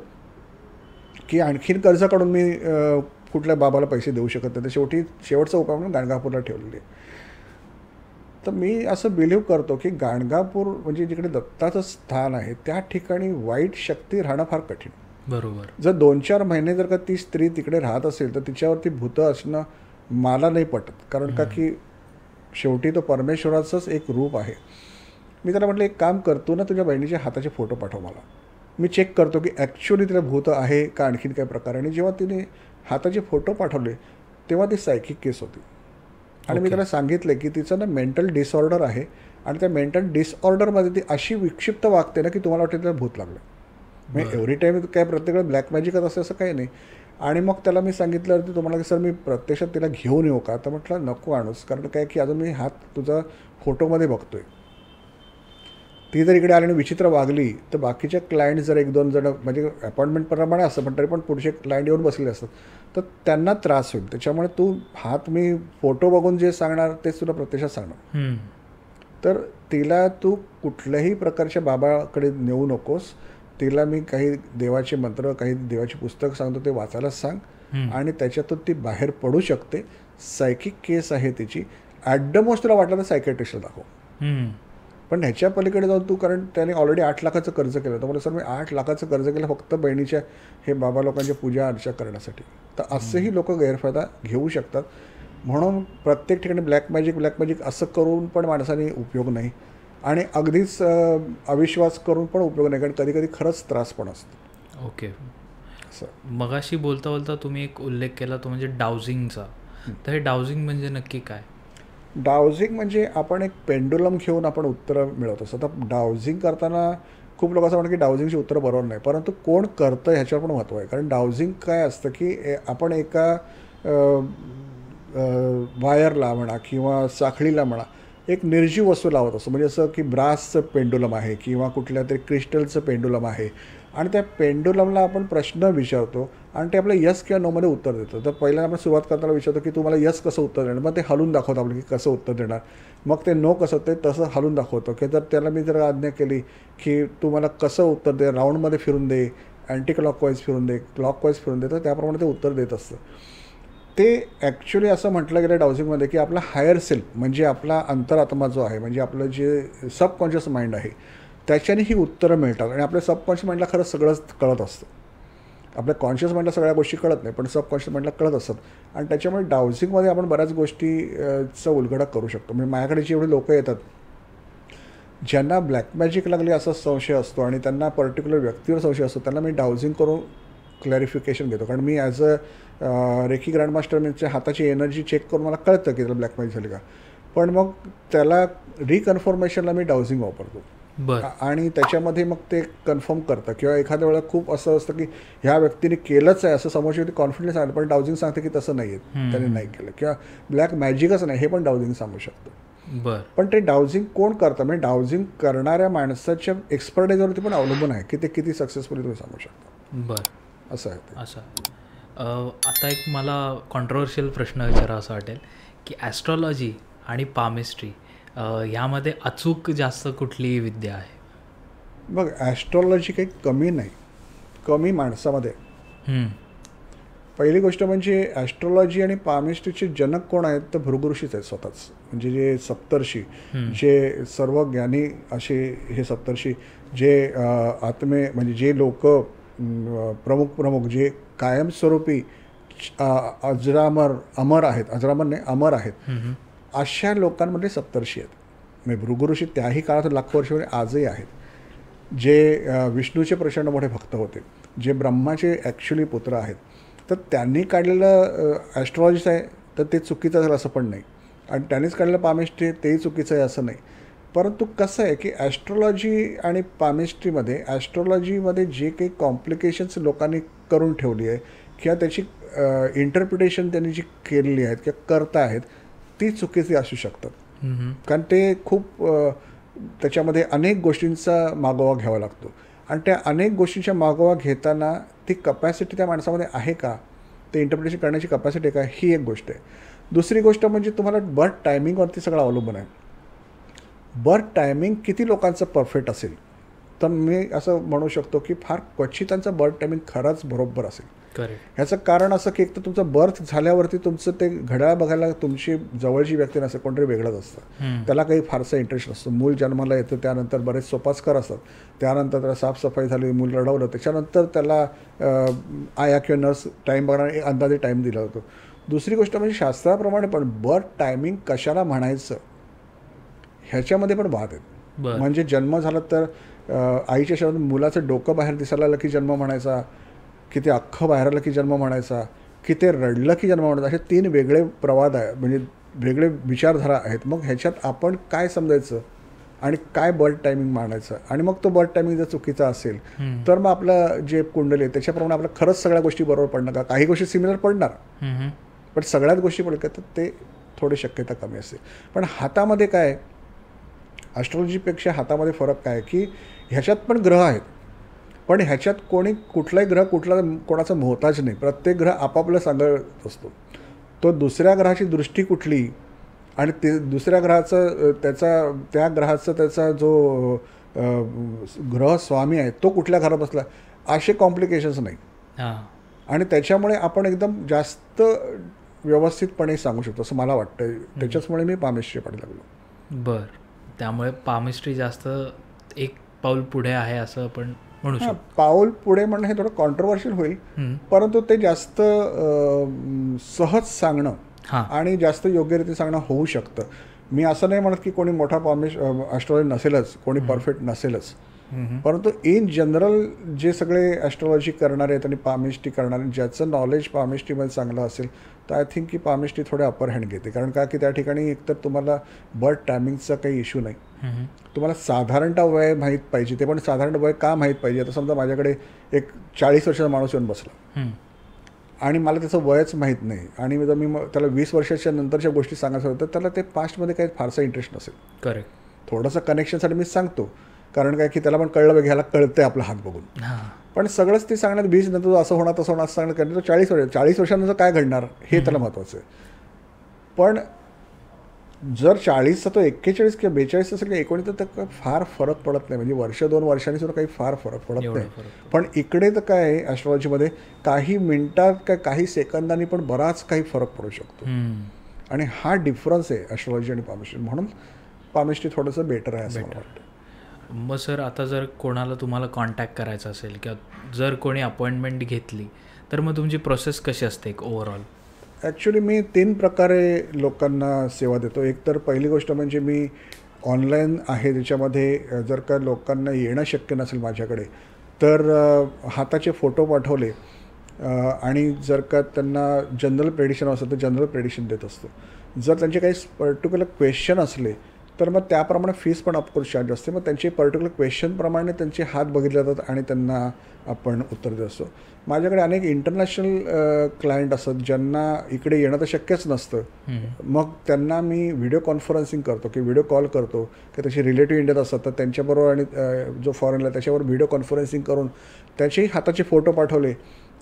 की आणखीन कर्ज काढून मी कुठल्या बाबाला पैसे देऊ शकत नाही. तर शेवटचा उपाय म्हणून गाणगापूरला ठेवलेली आहे. तर मी असं बिलीव्ह करतो की गाणगापूर म्हणजे जिकडे दत्ताचं स्थान आहे त्या ठिकाणी वाईट शक्ती राहणं फार कठीण. बरोबर. जर 2-4 महिने जर का ती स्त्री तिकडे राहत असेल तर तिच्यावरती भूतं असणं मला नाही पटत, कारण का की शेवटी तो परमेश्वराचंच एक रूप आहे. मी त्याला म्हटलं एक काम करतो ना, तुझ्या बहिणीच्या हाताचे फोटो पाठव मला, मी चेक करतो की ॲक्च्युली तिला भूत आहे का आणखीन काय प्रकार. आणि जेव्हा तिने हाताचे फोटो पाठवले तेव्हा ती सायकिक केस होती. आणि मी त्याला सांगितलं की तिचं ना मेंटल डिसऑर्डर आहे आणि त्या मेंटल डिसऑर्डरमध्ये ती अशी विक्षिप्त वागते ना की तुम्हाला वाटतं तिला भूत लागलं. म्हणजे एव्हरी टाईम काय प्रत्येकाला ब्लॅक मॅजिकच असं असं काही नाही. आणि मग त्याला मी सांगितलं की तुम्हाला की सर मी प्रत्यक्षात तिला घेऊन येऊ का. तर म्हटलं नको आणूस, कारण काय की अजून मी हात तुझा फोटोमध्ये बघतोय. ती जर इकडे आली आणि विचित्र वागली तर बाकीच्या क्लायंट जर 1-2 जण म्हणजे अपॉइंटमेंटप्रमाणे असतं पण तरी पण पुढचे क्लायंट येऊन बसलेले असतात तर त्यांना त्रास होईल. त्याच्यामुळे तू हात मी फोटो बघून जे सांगणार तेच तुला प्रत्यक्षात सांगणार. तर तिला तू कुठल्याही प्रकारच्या बाबाकडे नेऊ नकोस. तिला मी काही देवाचे मंत्र काही देवाची पुस्तक सांगतो ते वाचायला सांग आणि त्याच्यातून ती बाहेर पडू शकते. सायकिक केस आहे तिची. ॲट द मोस्ट तुला वाटलं तर सायकॅट्रिस्टला दाखव. पण ह्याच्या पलीकडे जाऊन तू, कारण त्याने ऑलरेडी 8 लाखाचं कर्ज केलं. तर मला सर मी 8 लाखाचं कर्ज केलं फक्त बहिणीच्या हे बाबा लोकांच्या पूजा अर्चा करण्यासाठी. तर असेही लोक गैरफायदा घेऊ शकतात. म्हणून प्रत्येक ठिकाणी ब्लॅक मॅजिक असं करून पण माणसाने उपयोग नाही आणि अगदीच अविश्वास करून पण उपयोग नाही, कारण कधी कधी खरंच त्रास पण असतो. ओके. मगाशी बोलता बोलता तुम्ही एक उल्लेख केला तो म्हणजे डाउजिंगचा. तर हे डाउजिंग म्हणजे नक्की काय. डाउजिंग म्हणजे आपण एक पेंडुलम घेऊन आपण उत्तरं मिळवत असतो. तर डाउजिंग करताना खूप लोक असं म्हणतात की डाउजिंगची उत्तरं बरोबर नाही, परंतु कोण करतं ह्याच्यावर पण महत्त्व आहे. कारण डाउजिंग काय असतं की आपण एका वायरला म्हणा किंवा साखळीला म्हणा एक निर्जीव वस्तू लावत असतो. म्हणजे असं की ब्रासचं पेंडुलम आहे किंवा कुठल्या तरी क्रिस्टलचं पेंडुलम आहे आणि त्या पेंडुलमला आपण प्रश्न विचारतो आणि ते आपलं यस किंवा नोमध्ये उत्तर देतं. तर पहिल्यांदा आपण सुरुवात करताना विचारतो की तुम्हाला यस कसं उत्तर देणार, मग ते हलून दाखवतं आपलं की कसं उत्तर देणार. मग ते नो कसं ते तसं हलून दाखवतो की जर त्याला मी जर आज्ञा केली की तुम्हाला कसं उत्तर दे, राऊंडमध्ये फिरून दे, अँटी क्लॉकवाईज फिरून दे, क्लॉकवाईज फिरून दे, तर त्याप्रमाणे ते उत्तर देत असतं. ते ॲक्च्युली असं म्हटलं गेलं डाउजिंगमध्ये की आपला हायर सेल्फ म्हणजे आपला अंतरात्मा जो आहे, म्हणजे आपलं जे सबकॉन्शियस माइंड आहे त्याच्याने ही उत्तरं मिळतात. आणि आपल्या सबकॉन्शियस माइंडला खरंच सगळंच कळत असतं. आपल्या कॉन्शियस माइंडला सगळ्या गोष्टी कळत नाही, पण सबकॉन्शियस माइंडला कळत असतात. आणि त्याच्यामुळे डाउजिंगमध्ये आपण बऱ्याच गोष्टीचा उलगडा करू शकतो. म्हणजे माझ्याकडे जेवढे लोक येतात ज्यांना ब्लॅक मॅजिक लागली असा संशय असतो आणि त्यांना पर्टिक्युलर व्यक्तीवर संशय असतो, त्यांना मी डाउजिंग करून क्लॅरिफिकेशन घेतो. कारण मी ॲज अ रेकी ग्रँडमास्टर त्यांच्या हाताची एनर्जी चेक करून मला कळतं की त्याला ब्लॅक मॅजिक झाली का. पण मग त्याला रिकन्फर्मेशनला मी डाउजिंग वापरतो आणि त्याच्यामध्ये मग ते कन्फर्म करतं. किंवा एखाद्या वेळेला खूप असं असतं की ह्या व्यक्तीने केलंच आहे असं समोरची व्यक्ती कॉन्फिडन्स आहे, पण डाउजिंग सांगते की तसं नाही आहे, त्याने नाही केलं, किंवा ब्लॅक मॅजिकच नाही हे पण डाउजिंग सांगू शकतं. पण ते डाउजिंग कोण करतं, म्हणजे डाउजिंग करणाऱ्या माणसाच्या एक्सपर्टाईजवरती पण अवलंबून आहे की ते किती सक्सेसफुली तुम्ही सांगू शकता. असं आहे. असं आता एक मला कॉन्ट्रोवर्शियल प्रश्न विचारा असं वाटेल की ॲस्ट्रॉलॉजी आणि पामिस्ट्री ह्यामध्ये अचूक जास्त कुठली विद्या आहे. बघ ॲस्ट्रॉलॉजी काही कमी नाही, कमी माणसामध्ये. पहिली गोष्ट म्हणजे ॲस्ट्रॉलॉजी आणि पामिस्ट्रीचे जनक कोण आहेत तर भृगु ऋषीच आहेत स्वतःच. म्हणजे जे सप्तर्षी, जे सर्व ज्ञानी असे हे सप्तर्षी, जे आत्मे म्हणजे जे लोक प्रमुख जे कायमस्वरूपी अमर आहेत, अशा लोकांमध्ये सप्तर्षी आहेत. म्हणजे भृगु ऋषी त्याही काळात लाखो वर्ष आजही आहेत. जे विष्णूचे प्रचंड मोठे भक्त होते, जे ब्रह्माचे ॲक्च्युली पुत्र आहेत, तर त्यांनी काढलेलं ॲस्ट्रॉलॉजीच आहे तर ते चुकीचं झालं असं पण नाही, आणि त्यांनीच काढलेलं पामिस्ट्री तेही चुकीचं आहे असं नाही. परंतु कसं आहे की ॲस्ट्रॉलॉजी आणि पामिस्ट्रीमध्ये ॲस्ट्रॉलॉजीमध्ये जे काही कॉम्प्लिकेशन्स लोकांनी करून ठेवली आहे किंवा त्याची इंटरप्रिटेशन त्यांनी जी केलेली आहेत किंवा करता आहेत ती चुकीची असू शकतात. कारण ते खूप त्याच्यामध्ये अनेक गोष्टींचा मागोवा घ्यावा लागतो आणि त्या अनेक गोष्टींचा मागोवा घेताना ती कपॅसिटी त्या माणसामध्ये आहे का, ते इंटरप्रिटेशन करण्याची कपॅसिटी काय, ही एक गोष्ट आहे. दुसरी गोष्ट म्हणजे तुम्हाला बर्थ टायमिंगवरती सगळं अवलंबून आहे. बर्थ टायमिंग किती लोकांचं परफेक्ट असेल तर मी असं म्हणू शकतो की फार क्वचितांचं बर्थ टायमिंग खरंच बरोबर असेल. ह्याचं कारण असं की एक तर तुमचं बर्थ झाल्यावरती तुमचं ते घड्याळ बघायला तुमची जवळची व्यक्ती नसते, कोणतरी वेगळंच असतं, त्याला काही फारसा इंटरेस्ट नसतो. मूल जन्माला येतं, त्यानंतर बरेच सोपास्कर असतात, त्यानंतर त्याला साफसफाई झाली, मूल रडवलं, त्याच्यानंतर त्याला आया किंवा नर्स टाईम बघणार अंदाजे टाईम दिला जातो. दुसरी गोष्ट म्हणजे शास्त्राप्रमाणे पण बर्थ टायमिंग कशाला म्हणायचं ह्याच्यामध्ये पण वाद आहेत. म्हणजे जन्म झाला तर आईच्या शरीरात मुलाचं डोकं बाहेर दिसायला आलं की जन्म म्हणायचा, की ते अख्खं बाहेर आलं की जन्म म्हणायचा, की ते रडलं की जन्म म्हणायचा. असे 3 वेगळे प्रवाद आहे, म्हणजे वेगळे विचारधारा आहेत. मग ह्याच्यात आपण काय समजायचं आणि काय बर्थ टायमिंग मानायचं, आणि मग तो बर्थ टायमिंग जर चुकीचा असेल तर मग आपलं जे कुंडली आहे त्याच्याप्रमाणे आपल्याला खरंच सगळ्या गोष्टी बरोबर पडणार का, काही गोष्टी सिमिलर पडणार पण सगळ्याच गोष्टी पडतात तर ते थोडी शक्यता कमी असते. पण हातामध्ये काय, ॲस्ट्रॉलॉजीपेक्षा हातामध्ये फरक काय की ह्याच्यात पण ग्रह आहेत, पण ह्याच्यात कुठलाही ग्रह कोणाचा मोहताज नाही. प्रत्येक ग्रह आपापलं सांगत असतो. तो दुसऱ्या ग्रहाची दृष्टी कुठली आणि ते दुसऱ्या ग्रहाचं त्या ग्रहाचा त्याचा जो ग्रह स्वामी आहे तो कुठल्या घरात बसला, असे कॉम्प्लिकेशन्स नाही. आणि त्याच्यामुळे आपण एकदम जास्त व्यवस्थितपणे सांगू शकतो असं मला वाटतं. त्याच्याचमुळे मी पामिस्ट्री पडायला लागलो. बरं, त्यामुळे पामिस्ट्री जास्त एक पाऊल पुढे आहे असं आपण म्हणू शकतो. पाऊल पुढे म्हणणं हे थोडं कॉन्ट्रोवर्शियल होईल, परंतु ते जास्त सहज सांगणं आणि जास्त योग्यरीत्या सांगणं होऊ शकतं. मी असं नाही म्हणत की कोणी मोठा ॲस्ट्रॉलॉजी नसेलच, कोणी परफेक्ट नसेलच, परंतु इन जनरल जे सगळे ॲस्ट्रॉलॉजी करणारे आहेत आणि पामिस्ट्री करणारे ज्याचं नॉलेज पामिस्ट्रीमध्ये चांगलं असेल तर आय थिंक की पामिस्ट्री थोडे अपर हँड घेते. कारण का की त्या ठिकाणी एकतर तुम्हाला बर्थ टायमिंगचा काही इश्यू नाही, तुम्हाला साधारणतः वय माहीत पाहिजे. ते पण साधारण वय का माहीत पाहिजे, आता समजा माझ्याकडे एक 40 वर्षाचा माणूस येऊन बसला आणि मला त्याचं वयच माहीत नाही आणि जर मी त्याला 20 वर्षाच्या नंतरच्या गोष्टी सांगायचं होतं तर त्याला ते पास्टमध्ये काही फारसा इंटरेस्ट नसेल. करेक्ट. थोडंसं कनेक्शनसाठी मी सांगतो, कारण काय की त्याला पण कळलं बघ, ह्याला कळतंय आपला हात बघून. पण सगळंच ते सांगण्यात 20 नंतर असं होणार तसं होणार असं सांगण्यात कारण तो 40 वर्षानंतर काय घडणार हे त्याला महत्त्वाचं आहे. पण जर 40चा तो 41 किंवा 42 असेल किंवा 19 तर फार फरक पडत नाही. म्हणजे वर्ष 2 वर्षांनी सुद्धा काही फार फरक पडत नाही. पण इकडे तर काय आहे ॲस्ट्रॉलॉजीमध्ये काही मिनिटात काय काही सेकंदांनी पण बराच काही फरक पडू शकतो आणि हा डिफरन्स आहे ॲस्ट्रॉलॉजी आणि पामिस्ट्री. म्हणून पामिस्ट्री थोडंसं बेटर आहे असं मला वाटतं. मग सर आता जर कोणाला तुम्हाला कॉन्टॅक्ट करायचा असेल किंवा जर कोणी अपॉइंटमेंट घेतली तर मग तुमची प्रोसेस कशी असते ओव्हरऑल? ॲक्च्युली मी 3 प्रकारे लोकांना सेवा देतो. एक तर पहिली गोष्ट म्हणजे मी ऑनलाईन आहे, त्याच्यामध्ये जर का लोकांना येणं शक्य नसेल माझ्याकडे तर हाताचे फोटो पाठवले आणि जर का त्यांना जनरल प्रेडिक्शन असेल तर जनरल प्रेडिक्शन देत असतो. जर त्यांचे काही पर्टिक्युलर क्वेश्चन असले तर मग त्याप्रमाणे फीस पण ऑफकोर्स चार्ज असते. मग त्यांचे पर्टिक्युलर क्वेश्चनप्रमाणे त्यांचे हात बघितले जातात आणि त्यांना आपण उत्तर देत असतो. माझ्याकडे अनेक इंटरनॅशनल क्लायंट असतात ज्यांना इकडे येणं तर शक्यच नसतं. मग त्यांना मी व्हिडिओ कॉन्फरन्सिंग करतो की व्हिडिओ कॉल करतो की त्याचे रिलेटिव्ह इंडियात असतात तर त्यांच्याबरोबर आणि जो फॉरेनला त्याच्यावर व्हिडिओ कॉन्फरन्सिंग करून त्याचेही हाताचे फोटो पाठवले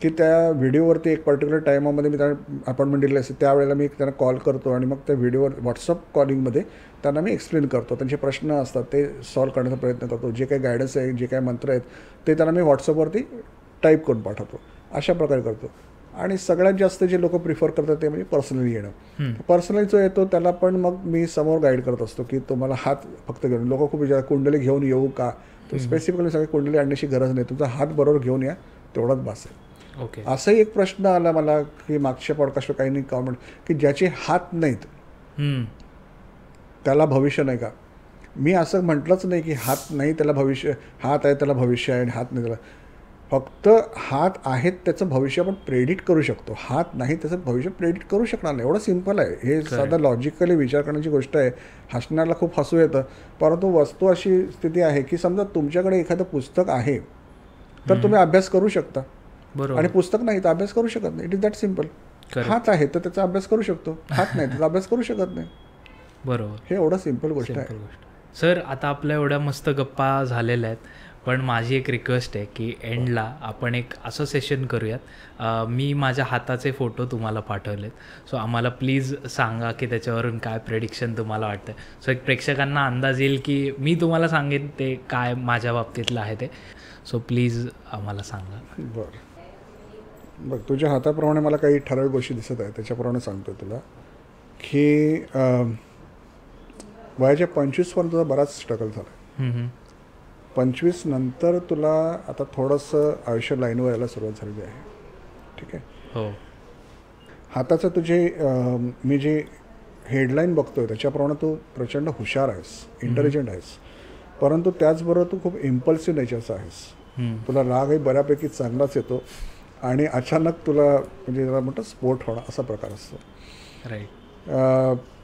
की त्या व्हिडिओवरती एक पर्टिक्युलर टायमामध्ये मी त्यांना अपॉइंटमेंट दिली असते त्यावेळेला मी त्यांना कॉल करतो आणि मग त्या व्हिडिओवर व्हॉट्सअप कॉलिंगमध्ये त्यांना मी एक्सप्लेन करतो. त्यांचे प्रश्न असतात ते सॉल्व करण्याचा प्रयत्न करतो. जे काही गायडन्स आहे, जे काही मंत्र आहेत ते त्यांना मी व्हॉट्सअपवरती टाईप करून पाठवतो. अशा प्रकारे करतो. आणि सगळ्यात जास्त जे लोक प्रिफर करतात ते म्हणजे पर्सनली येणं. पर्सनली जो येतो त्याला पण मग मी समोर गाईड करत असतो की तुम्हाला हात फक्त घेऊन, लोक खूप विचार कुंडली घेऊन येऊ का, तर स्पेसिफिकली सगळे कुंडली आणण्याची गरज नाही, तुमचा हात बरोबर घेऊन या तेवढाच बास आहे. ओके. असाही एक प्रश्न आला मला की मागच्या पॉडकास्टवर काही नाही कॉमेंट की ज्याचे हात नाहीत त्याला भविष्य नाही का. मी असं म्हटलंच नाही की हात नाही त्याला भविष्य, हात आहे त्याला भविष्य आहे आणि हात नाही त्याला. फक्त हात आहेत त्याचं भविष्य आपण प्रेडिक्ट करू शकतो, हात नाही त्याचं भविष्य प्रेडिक्ट करू शकणार नाही. एवढं सिम्पल आहे हे. साधा लॉजिकली विचार करण्याची गोष्ट आहे. हसण्याला खूप हसू येतं, परंतु वस्तू अशी स्थिती आहे की समजा तुमच्याकडे एखादं पुस्तक आहे तर तुम्ही अभ्यास करू शकता, आणि पुस्तक नाही तर अभ्यास करू शकत नाही. It is that simple. हात आहे तर त्याचा अभ्यास करू शकतो, हात नाही त्याचा अभ्यास करू शकत नाही. बरोबर. हे एवढं सिम्पल गोष्ट आहे. सर, आता आपल्या एवढ्या मस्त गप्पा झालेल्या आहेत, पण माझी एक रिक्वेस्ट आहे की एंडला आपण एक असं सेशन करूयात. मी माझ्या हाताचे फोटो तुम्हाला पाठवलेत, सो आम्हाला प्लीज सांगा की त्याच्यावरून काय प्रेडिक्शन तुम्हाला वाटतं. सो एक प्रेक्षकांना अंदाज येईल की मी तुम्हाला सांगेन ते काय माझ्या बाबतीतलं आहे ते. सो प्लीज आम्हाला सांगा. बरं, बघ तुझ्या हाताप्रमाणे मला काही ठराविक गोष्टी दिसत आहे, त्याच्याप्रमाणे सांगतो तुला की वयाच्या 25 पर्यंत तुझा बराच स्ट्रगल झाला. 25 नंतर तुला आता थोडंसं आयुष्य लाईनवर यायला सुरुवात झालेली आहे. ठीक आहे. हो. हाताचं तुझे मी जे हेडलाईन बघतोय त्याच्याप्रमाणे तू प्रचंड हुशार आहेस, इंटेलिजंट आहेस, परंतु त्याचबरोबर तू खूप इम्पल्सिव्ह नेचरचा आहेस. तुला रागही बऱ्यापैकी चांगलाच येतो आणि अचानक तुला म्हणजे त्याला म्हणतो स्फोट होणं असा प्रकार असतो. राईट.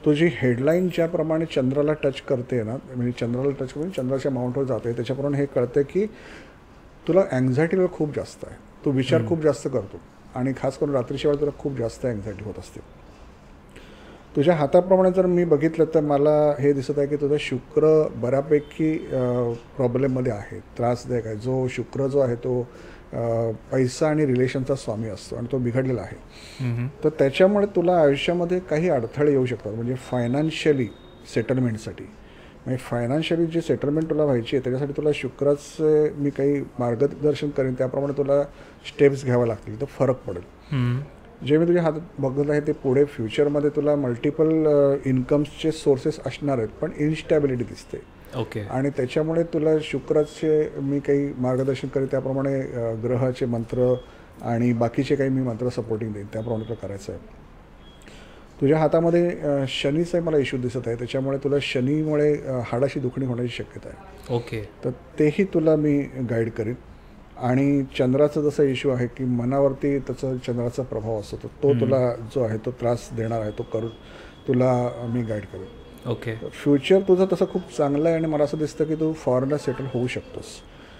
तुझी हेडलाईन ज्याप्रमाणे चंद्राला टच करते ना, म्हणजे चंद्राला टच करून चंद्राच्या माउंटवर जाते, त्याच्याप्रमाणे हे कळते की तुला अँझायटी लेवल खूप जास्त आहे. तू विचार खूप जास्त करतो आणि खास करून रात्रीच्या वेळेला तुला खूप जास्त अँझायटी होत असते. तुझ्या हाताप्रमाणे जर मी बघितलं तर मला हे दिसत आहे की तुझा शुक्र बऱ्यापैकी प्रॉब्लेममध्ये आहे, त्रासदायक आहे. जो शुक्र जो आहे तो पैसा आणि रिलेशनचा स्वामी असतो आणि तो बिघडलेला आहे. तर त्याच्यामुळे तुला आयुष्यामध्ये काही अडथळे येऊ शकतात. म्हणजे फायनान्शियली सेटलमेंटसाठी, म्हणजे फायनान्शियली जी सेटलमेंट तुला व्हायची आहे त्याच्यासाठी तुला शुक्राचे मी काही मार्गदर्शन करेन, त्याप्रमाणे तुला स्टेप्स घ्याव्या लागतील, तर फरक पडेल. जे मी तुझ्या हातात बघत आहे ते पुढे फ्युचरमध्ये तुला मल्टिपल इन्कम्सचे सोर्सेस असणार आहेत, पण इनस्टॅबिलिटी दिसते. ओके. आणि त्याच्यामुळे तुला शुक्राचे मी काही मार्गदर्शन करेन, त्याप्रमाणे ग्रहाचे मंत्र आणि बाकीचे काही मी मंत्र सपोर्टिंग देईन, त्याप्रमाणे तुला करायचं आहे. तुझ्या हातामध्ये शनीचा मला इश्यू दिसत आहे, त्याच्यामुळे तुला शनीमुळे हाडाची दुखणी होण्याची शक्यता आहे. ओके. तर तेही तुला मी गाईड करीन. आणि चंद्राचा जसा इश्यू आहे की मनावरती त्याचा चंद्राचा प्रभाव असतो, तो तुला जो आहे तो त्रास देणार आहे, तो करून तुला मी गाईड करेन. ओके. फ्युचर तुझं तसं खूप चांगलं आहे आणि मला असं दिसतं की तू फॉरेनला सेटल होऊ शकतोस.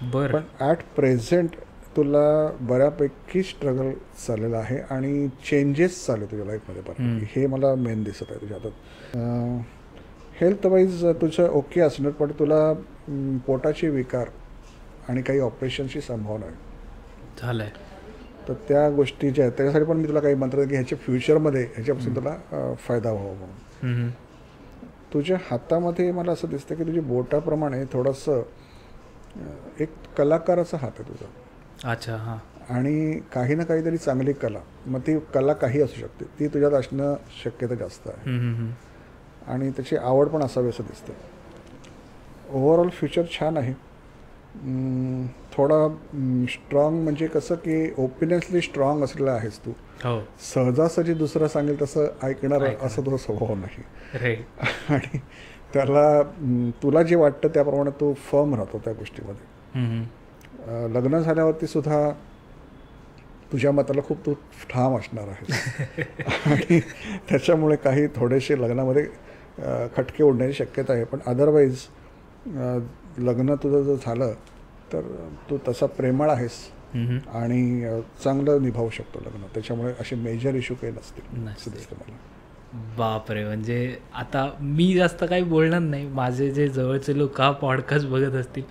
बरं. पण ॲट प्रेझेंट तुला बऱ्यापैकी स्ट्रगल चाललेलं आहे आणि चेंजेस चालले तुझ्या लाईफमध्ये बऱ्यापैकी, हे मला मेन दिसत आहे तुझ्या हातात. हेल्थ वाईज तुझं ओके असणार, पण तुला पोटाचे विकार आणि काही ऑपरेशनची संभावना आहे झालं आहे. तर त्या गोष्टी ज्या आहेत त्याच्यासाठी पण मी तुला काही मंत्र की ह्याच्या फ्युचरमध्ये ह्याच्यापासून तुला फायदा व्हावा म्हणून. तुझ्या हातामध्ये मला असं दिसतं की तुझ्या बोटाप्रमाणे थोडंसं एक कलाकाराचा हात आहे तुझा. अच्छा. हां. आणि काही ना काहीतरी चांगली कला, मग ती कला काही असू शकते, ती तुझ्यात असणं शक्यता जास्त आहे आणि त्याची आवड पण असावी असं दिसतं. ओव्हरऑल फ्युचर छान आहे. थोडा स्ट्रॉंग म्हणजे कसं की ओपिनियसली स्ट्रॉंग असलेला आहेस तू. हो. सहजासहजी दुसरं सांगेल तसं ऐकणार असं तुझा स्वभाव नाही. आणि त्याला तुला जे वाटतं त्याप्रमाणे तू फर्म राहतो त्या गोष्टीमध्ये. लग्न झाल्यावरती सुद्धा तुझ्या मताला खूप तू ठाम असणार आहेस आणि त्याच्यामुळे काही थोडेसे लग्नामध्ये खटके उडण्याची शक्यता आहे. पण अदरवाईज लग्न तुझं जर झालं तर तू तसा प्रेमळ आहेस आणि चांगलं निभावू शकतो लग्न, त्याच्यामुळे असे मेजर इश्यू काही नसतील असं दिसतं मला. बापरे, म्हणजे आता मी जास्त काही बोलणार नाही. माझे जे जवळचे लोक हा पॉडकास्ट बघत असतील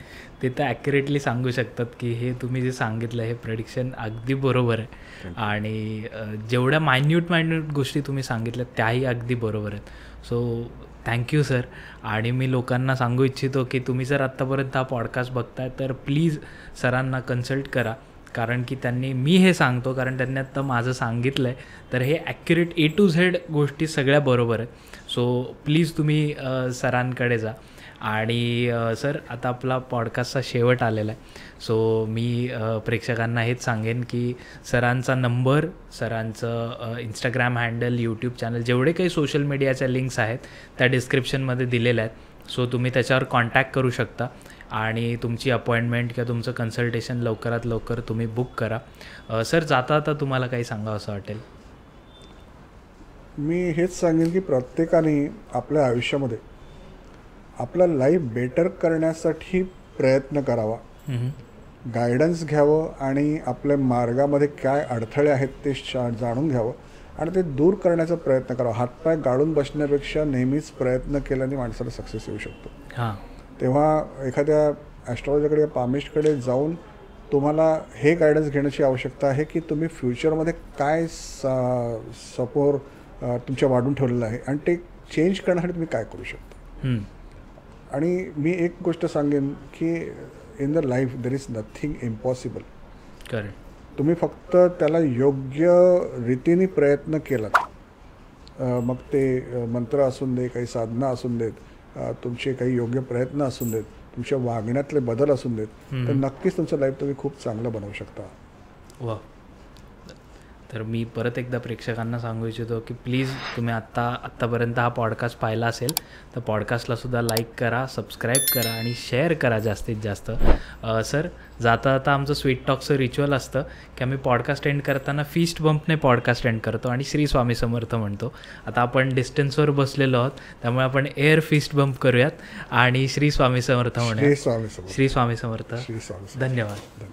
ते तर ॲक्युरेटली सांगू शकतात की हे तुम्ही जे सांगितलं हे प्रेडिक्शन अगदी बरोबर आहे आणि जेवढ्या मायन्यूट गोष्टी तुम्ही सांगितल्या त्याही अगदी बरोबर आहेत. So thank you sir. आणि मी लोकांना सांगू इच्छितो की तुम्ही जर आत्तापर्यंत हा पॉडकास्ट बघताय तर प्लीज सरांना कन्सल्ट करा, कारण की त्यांनी, मी हे सांगतो कारण त्यांनी आत्ता माझं सांगितलं आहे, तर हे ॲक्युरेट A to Z गोष्टी सगळ्या बरोबर आहेत. सो प्लीज तुम्ही सरांकडे जा. आणि सर, आता आपला पॉडकास्टचा शेवट आलेला आहे. सो मी प्रेक्षकांना हेच सांगेन की सरांचा नंबर, सरांचं इंस्टाग्राम हँडल, यूट्यूब चॅनल, जेवढे काही सोशल मीडियाच्या लिंक्स आहेत त्या डिस्क्रिप्शनमध्ये दिलेल्या आहेत. सो तुम्ही त्याच्यावर कॉन्टॅक्ट करू शकता. आणि तुमची अपॉइंटमेंट किंवा तुमचं कन्सल्टेशन लवकरात लवकर तुम्ही बुक करा. सर जाता आता तुम्हाला काही सांगावं असं वाटेल? मी हेच सांगेन की प्रत्येकाने आपल्या आयुष्यामध्ये आपलं लाईफ बेटर करण्यासाठी प्रयत्न करावा, गायडन्स घ्यावं आणि आपल्या मार्गामध्ये काय अडथळे आहेत ते जाणून घ्यावं आणि ते दूर करण्याचा प्रयत्न करावा. हातपाय गाळून बसण्यापेक्षा नेहमीच प्रयत्न केल्याने माणसाला सक्सेस येऊ शकतो. हां, तेव्हा एखाद्या ॲस्ट्रॉलॉजरकडे, पामिस्टकडे जाऊन तुम्हाला हे गायडन्स घेण्याची आवश्यकता आहे की तुम्ही फ्युचरमध्ये काय सपोर तुमच्या वाढून ठेवलेलं आहे आणि ते चेंज करण्यासाठी तुम्ही काय करू शकता. आणि मी एक गोष्ट सांगेन की in the life there is nothing impossible. Correct. तुम्ही फक्त त्याला योग्य रीतीने प्रयत्न केलात, मग ते मंत्र असून दे, काही साधना असून देत, तुमचे काही योग्य प्रयत्न असून देत, तुमच्या वागण्यातले बदल असून देत, तर नक्कीच तुमचं लाईफ तुम्ही खूप चांगलं बनवू शकता. वा. तर मी परत एकदा प्रेक्षकांना सांगू इच्छितो की प्लीज तुम्ही आत्तापर्यंत हा पॉडकास्ट पाहिला असेल तर पॉडकास्टलासुद्धा लाईक करा, सबस्क्राईब करा आणि शेअर करा जास्तीत जास्त. सर जाता आता आमचं स्वीट टॉकचं रिच्युअल असतं की आम्ही पॉडकास्ट एंड करताना फिस्ट बंपने पॉडकास्ट एंड करतो आणि श्री स्वामी समर्थ म्हणतो. आता आपण डिस्टन्सवर बसलेलो आहोत त्यामुळे आपण एअर फिस्ट बंप करूयात आणि श्री स्वामी समर्थ म्हणूया. श्री स्वामी समर्थ. श्री स्वामी समर्थ. श्री स्वामी समर्थ. धन्यवाद.